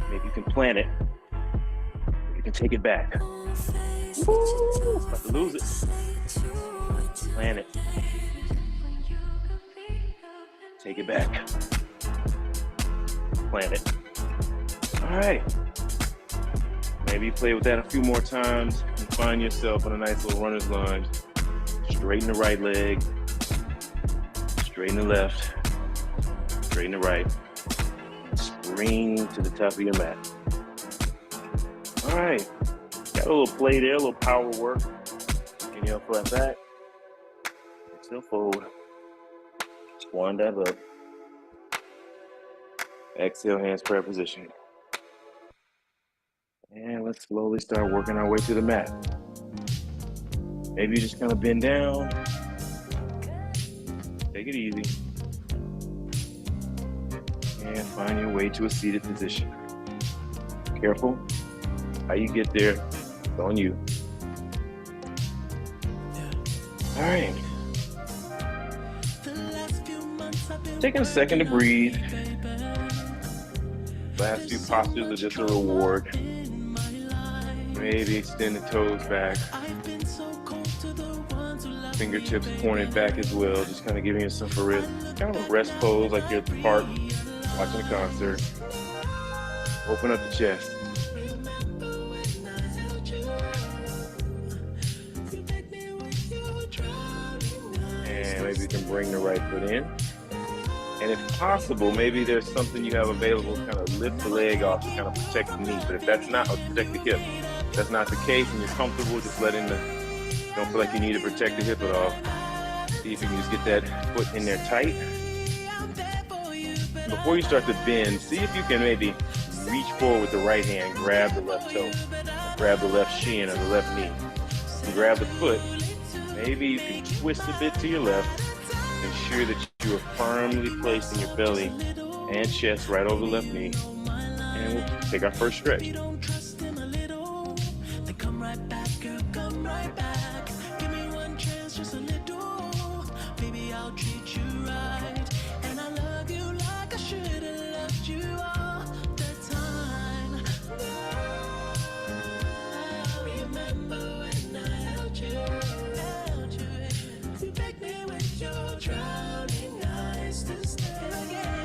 maybe you can plant it. You can take it back. Woo! About to lose it. Plant it. Take it back. Plant it. All right. Maybe you play with that a few more times and find yourself in a nice little runner's lunge. Straighten the right leg. Straighten the left. Straighten the right. Spring to the top of your mat. All right. Got a little play there, a little power work. Inhale, flat back. Exhale, fold. Swan dive up. Exhale, hands prayer position. And let's slowly start working our way to the mat. Maybe you just kind of bend down. Take it easy. And find your way to a seated position. Careful. How you get there, it's on you. All right. Taking a second to breathe. Last few postures are just a reward. Maybe extend the toes back. Fingertips pointed back as well, just kind of giving yourself a rest. Kind of a rest pose like you're at the park watching a concert. Open up the chest. And maybe you can bring the right foot in. And if possible, maybe there's something you have available to kind of lift the leg off to kind of protect the knee. But if that's not, or protect the hip. If that's not the case and you're comfortable just letting don't feel like you need to protect the hip at all. See if you can just get that foot in there tight. Before you start to bend, see if you can maybe reach forward with the right hand, grab the left toe, grab the left shin or the left knee. And grab the foot. Maybe you can twist a bit to your left. Ensure that you are firmly placed in your belly and chest right over the left knee. And we'll take our first stretch.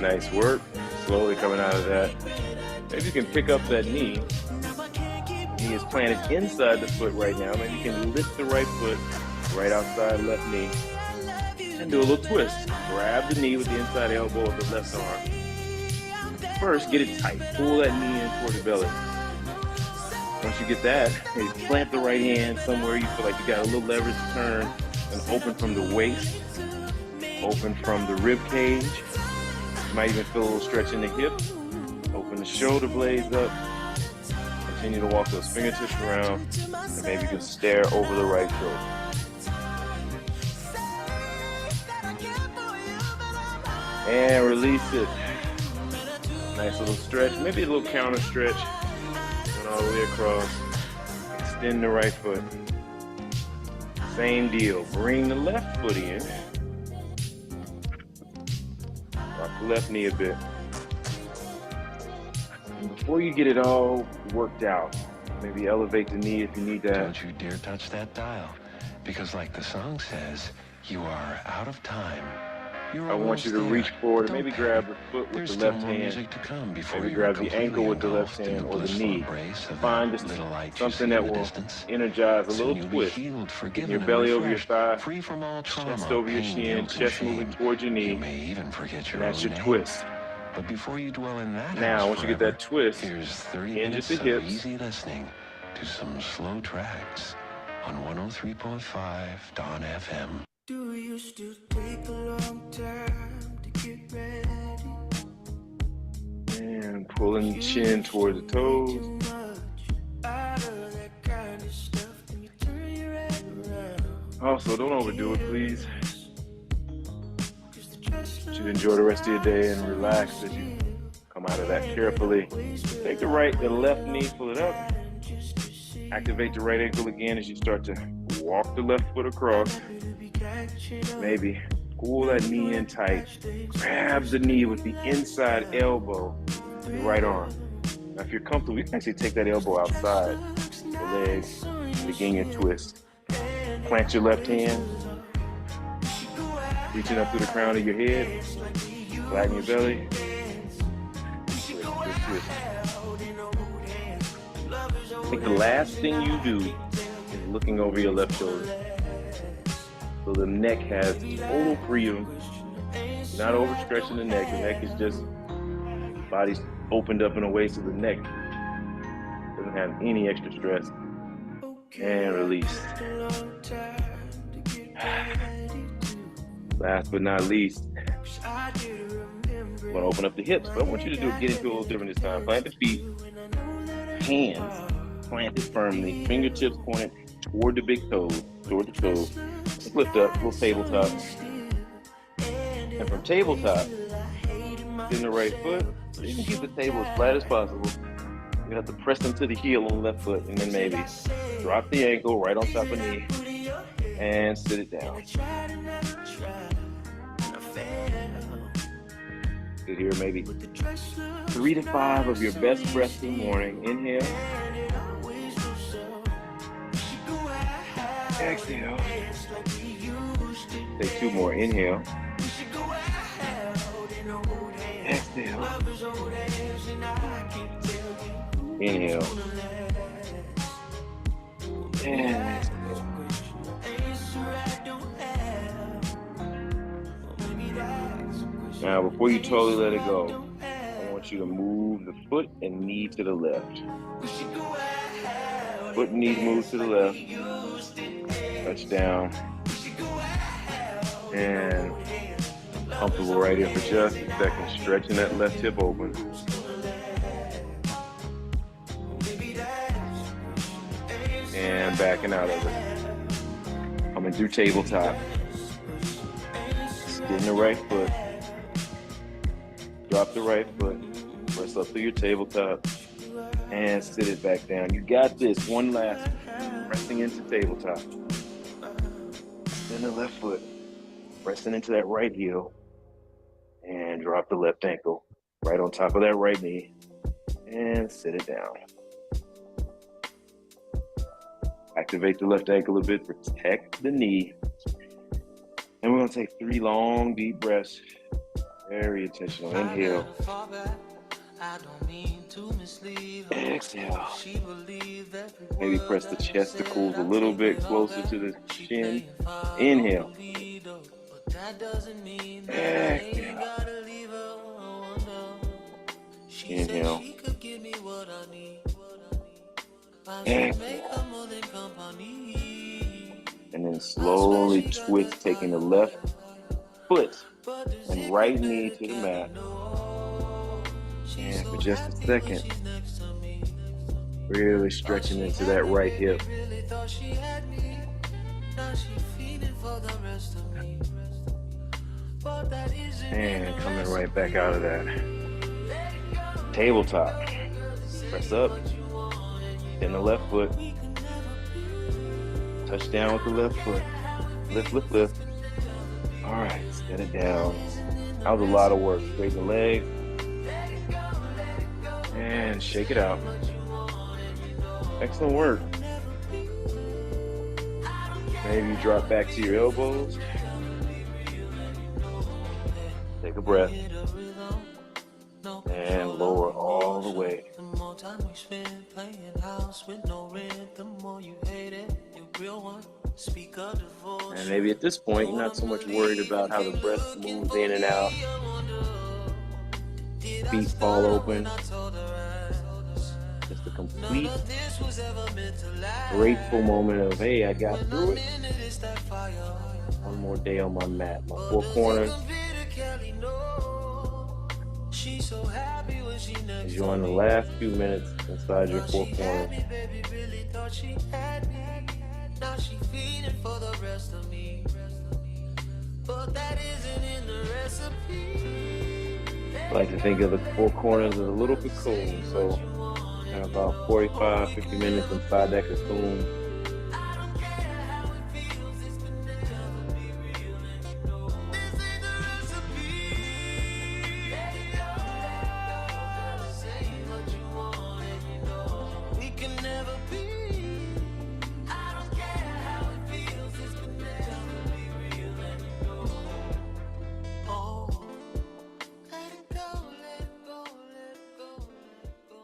Nice work. Slowly coming out of that. Maybe you can pick up that knee. Knee is planted inside the foot right now. Maybe you can lift the right foot right outside left knee and do a little twist. Grab the knee with the inside elbow of the left arm. First, get it tight. Pull that knee in toward the belly. Once you get that, maybe plant the right hand somewhere you feel like you got a little leverage to turn and open from the waist, open from the rib cage. You might even feel a little stretch in the hip. Open the shoulder blades up. Continue to walk those fingertips around. And maybe you can stare over the right shoulder. And release it. Nice little stretch. Maybe a little counter stretch. Going all the way across. Extend the right foot. Same deal. Bring the left foot in. Rock the left knee a bit. And before you get it all worked out, maybe elevate the knee if you need that. Don't you dare touch that dial, because like the song says, you are out of time. I want you to reach forward and maybe grab the foot with the left hand. Maybe grab the ankle with the left hand or the knee. Find just something that will energize a little twist. Getting your belly over your thigh, chest over your shin, chest moving towards your knee. And that's your twist. But before you dwell in that now, once you get that twist, here's 30 hinge at minutes the of hips. easy listening to some slow tracks on 103.5 Dawn FM. Do you still take a long time to get ready? And pulling the chin towards the toes. Also, don't overdo it, please. You should enjoy the rest of your day and relax as you come out of that carefully. Take the right and left knee, pull it up. Activate the right ankle again as you start to walk the left foot across. Maybe pull that knee in tight. Grab the knee with the inside elbow of the right arm. Now, if you're comfortable, you can actually take that elbow outside the leg. Begin your twist. Plant your left hand. Reaching up to the crown of your head. Flatten your belly. Twist. I think the last thing you do is looking over your left shoulder. So the neck has total freedom. You're not overstretching the neck. The neck is just, body's opened up in a way so the neck doesn't have any extra stress. And release. Last but not least, I'm going to open up the hips, but I want you to get into a little different this time. Plant the feet, hands planted firmly, fingertips pointed, toward the big toes, toward the toes. Just lift up, little tabletop. And from tabletop, in the right foot, you can keep the table as flat as possible. You have to press into the heel on the left foot, and then maybe drop the ankle right on top of the knee and sit it down. Sit here maybe 3 to 5 of your best breaths in the morning. Inhale. Exhale. Take 2 more. Inhale. Exhale. Inhale. And exhale. Now, before you totally let it go, I want you to move the foot and knee to the left. Foot and knee move to the left. Touch down. And comfortable right here for just a second. Stretching that left hip open. And backing out of it. Coming through tabletop. Getting the right foot. Drop the right foot. Press up through your tabletop. And sit it back down. You got this. One last. Pressing into tabletop. Then the left foot. Pressing into that right heel. And drop the left ankle. Right on top of that right knee. And sit it down. Activate the left ankle a bit. Protect the knee. And we're going to take 3 long, deep breaths. Very intentional. Inhale. Exhale. Maybe press the chesticles a little bit closer to the chin. Inhale. Exhale. Inhale. Exhale. And then slowly twist, taking the left foot and right knee to the mat. And for just a second, really stretching into that right hip. And coming right back out of that. Tabletop. Press up. Then the left foot. Touch down with the left foot. Lift, lift, lift. All right, set it down. That was a lot of work. Straighten the legs. And shake it out. Excellent work. Maybe you drop back to your elbows. Take a breath. And lower all the way. And maybe at this point, you're not so much worried about how the breath moves in and out. Feet fall open. Just a complete, grateful moment of, hey, I got through it. One more day on my mat. My 4 corners. Enjoying the last few minutes inside your 4 corners. Now she feeding for the rest of me, but that isn't in the recipe. I like to think of the 4 corners as a little cocoon, so about 45, 50 minutes inside that cocoon.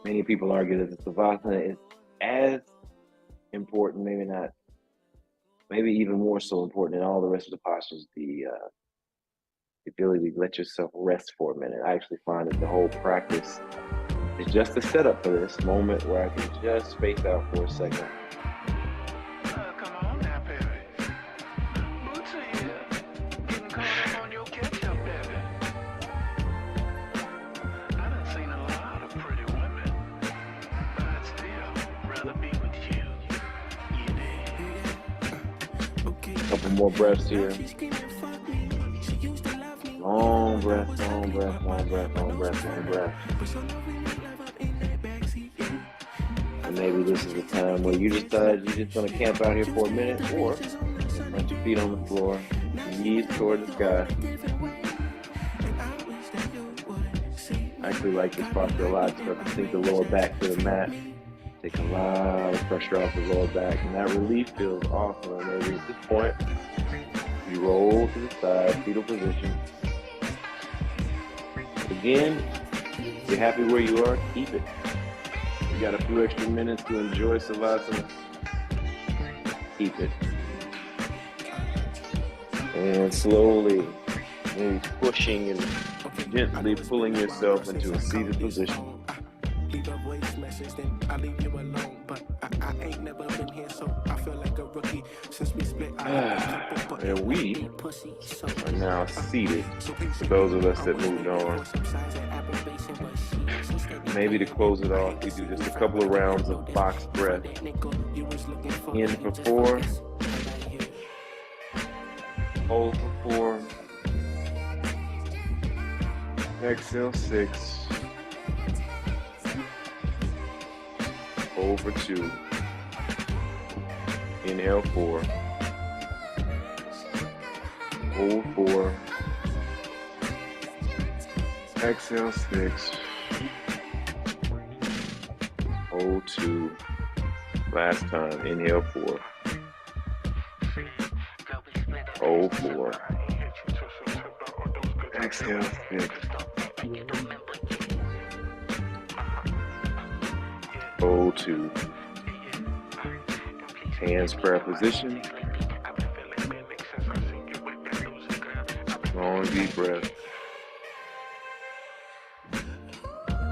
Many people argue that the Savasana is as important, maybe not, maybe even more so important than all the rest of the postures, the ability to let yourself rest for a minute. I actually find that the whole practice is just a setup for this moment where I can just space out for a second. Come on now, baby. Boots are here. Getting caught up on your catch-up, baby. I done seen a lot of pretty women, but I'd still rather be with you. You did. Couple more breaths here. Long breath, long breath, long breath, long breath, long breath. And maybe this is the time where you decide you're just gonna camp out here for a minute, or put your feet on the floor, knees toward the sky. I actually like this posture a lot. Start to sink the lower back to the mat. Take a lot of pressure off the lower back, and that relief feels awesome. Maybe at this point, you roll to the side, fetal position. Again, if you're happy where you are, keep it. You got a few extra minutes to enjoy Savasana. Keep it. And slowly, maybe pushing and gently pulling yourself into a seated position. Leave a voice message, then I leave you alone. But I ain't never been here, so I feel like a rookie since we split. And we are now seated. For those of us that moved on, maybe to close it off, we do just a couple of rounds of box breath. In for 4, hold for 4, exhale 6. Hold for 2. Inhale 4. Hold 4. Exhale 6. Hold 2. Last time. Inhale 4. Hold 4. Exhale 6. Hold 2. Hands prayer position. Long deep breath.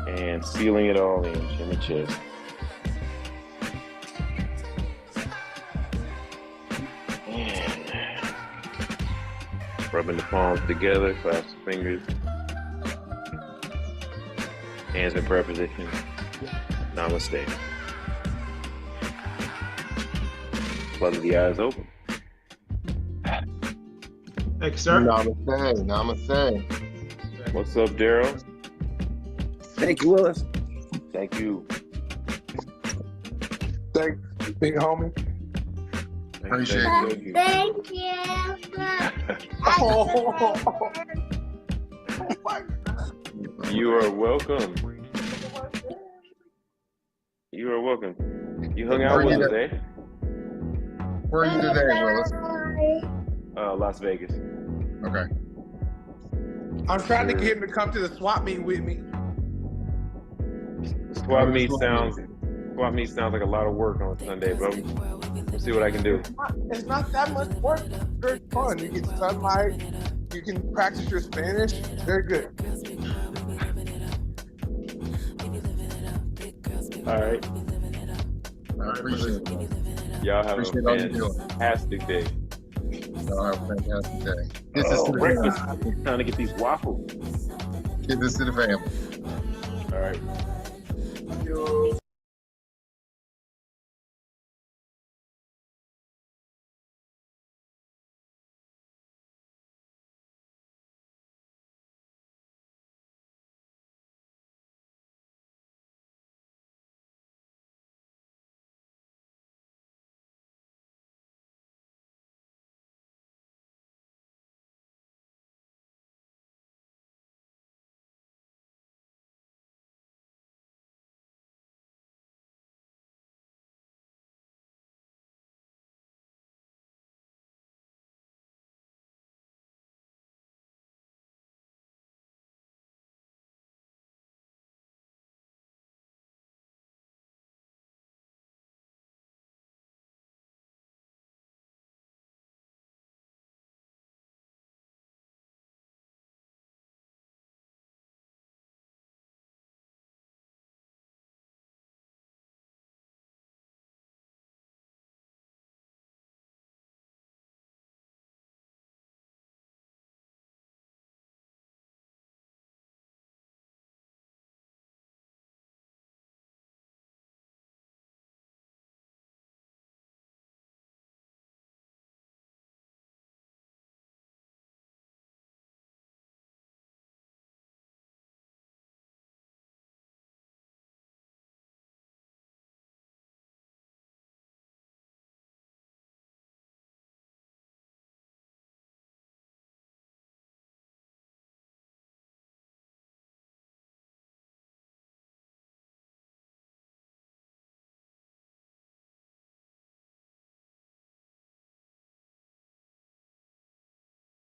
And sealing it all in the chest. And rubbing the palms together, clasp the fingers. Hands in prayer position. Namaste. Flutter the eyes open. Thank you, sir. Namaste. Namaste. What's up, Daryl? Thank you, Willis. Thank you. Thanks, big homie. Appreciate it. Thank you. You are welcome. You are welcome. You hung out with us today? Where are you today, Willis? Las Vegas. Okay. I'm trying to get him to come to the swap meet with me. The swap meet sounds like a lot of work on Sunday, but we'll see what I can do. It's not that much work. It's very fun. You get sunlight. You can practice your Spanish. Very good. All right. I appreciate it. Y'all have a fantastic day. Y'all have a fantastic day. Breakfast. I'm trying to get these waffles. Give this to the family. All right.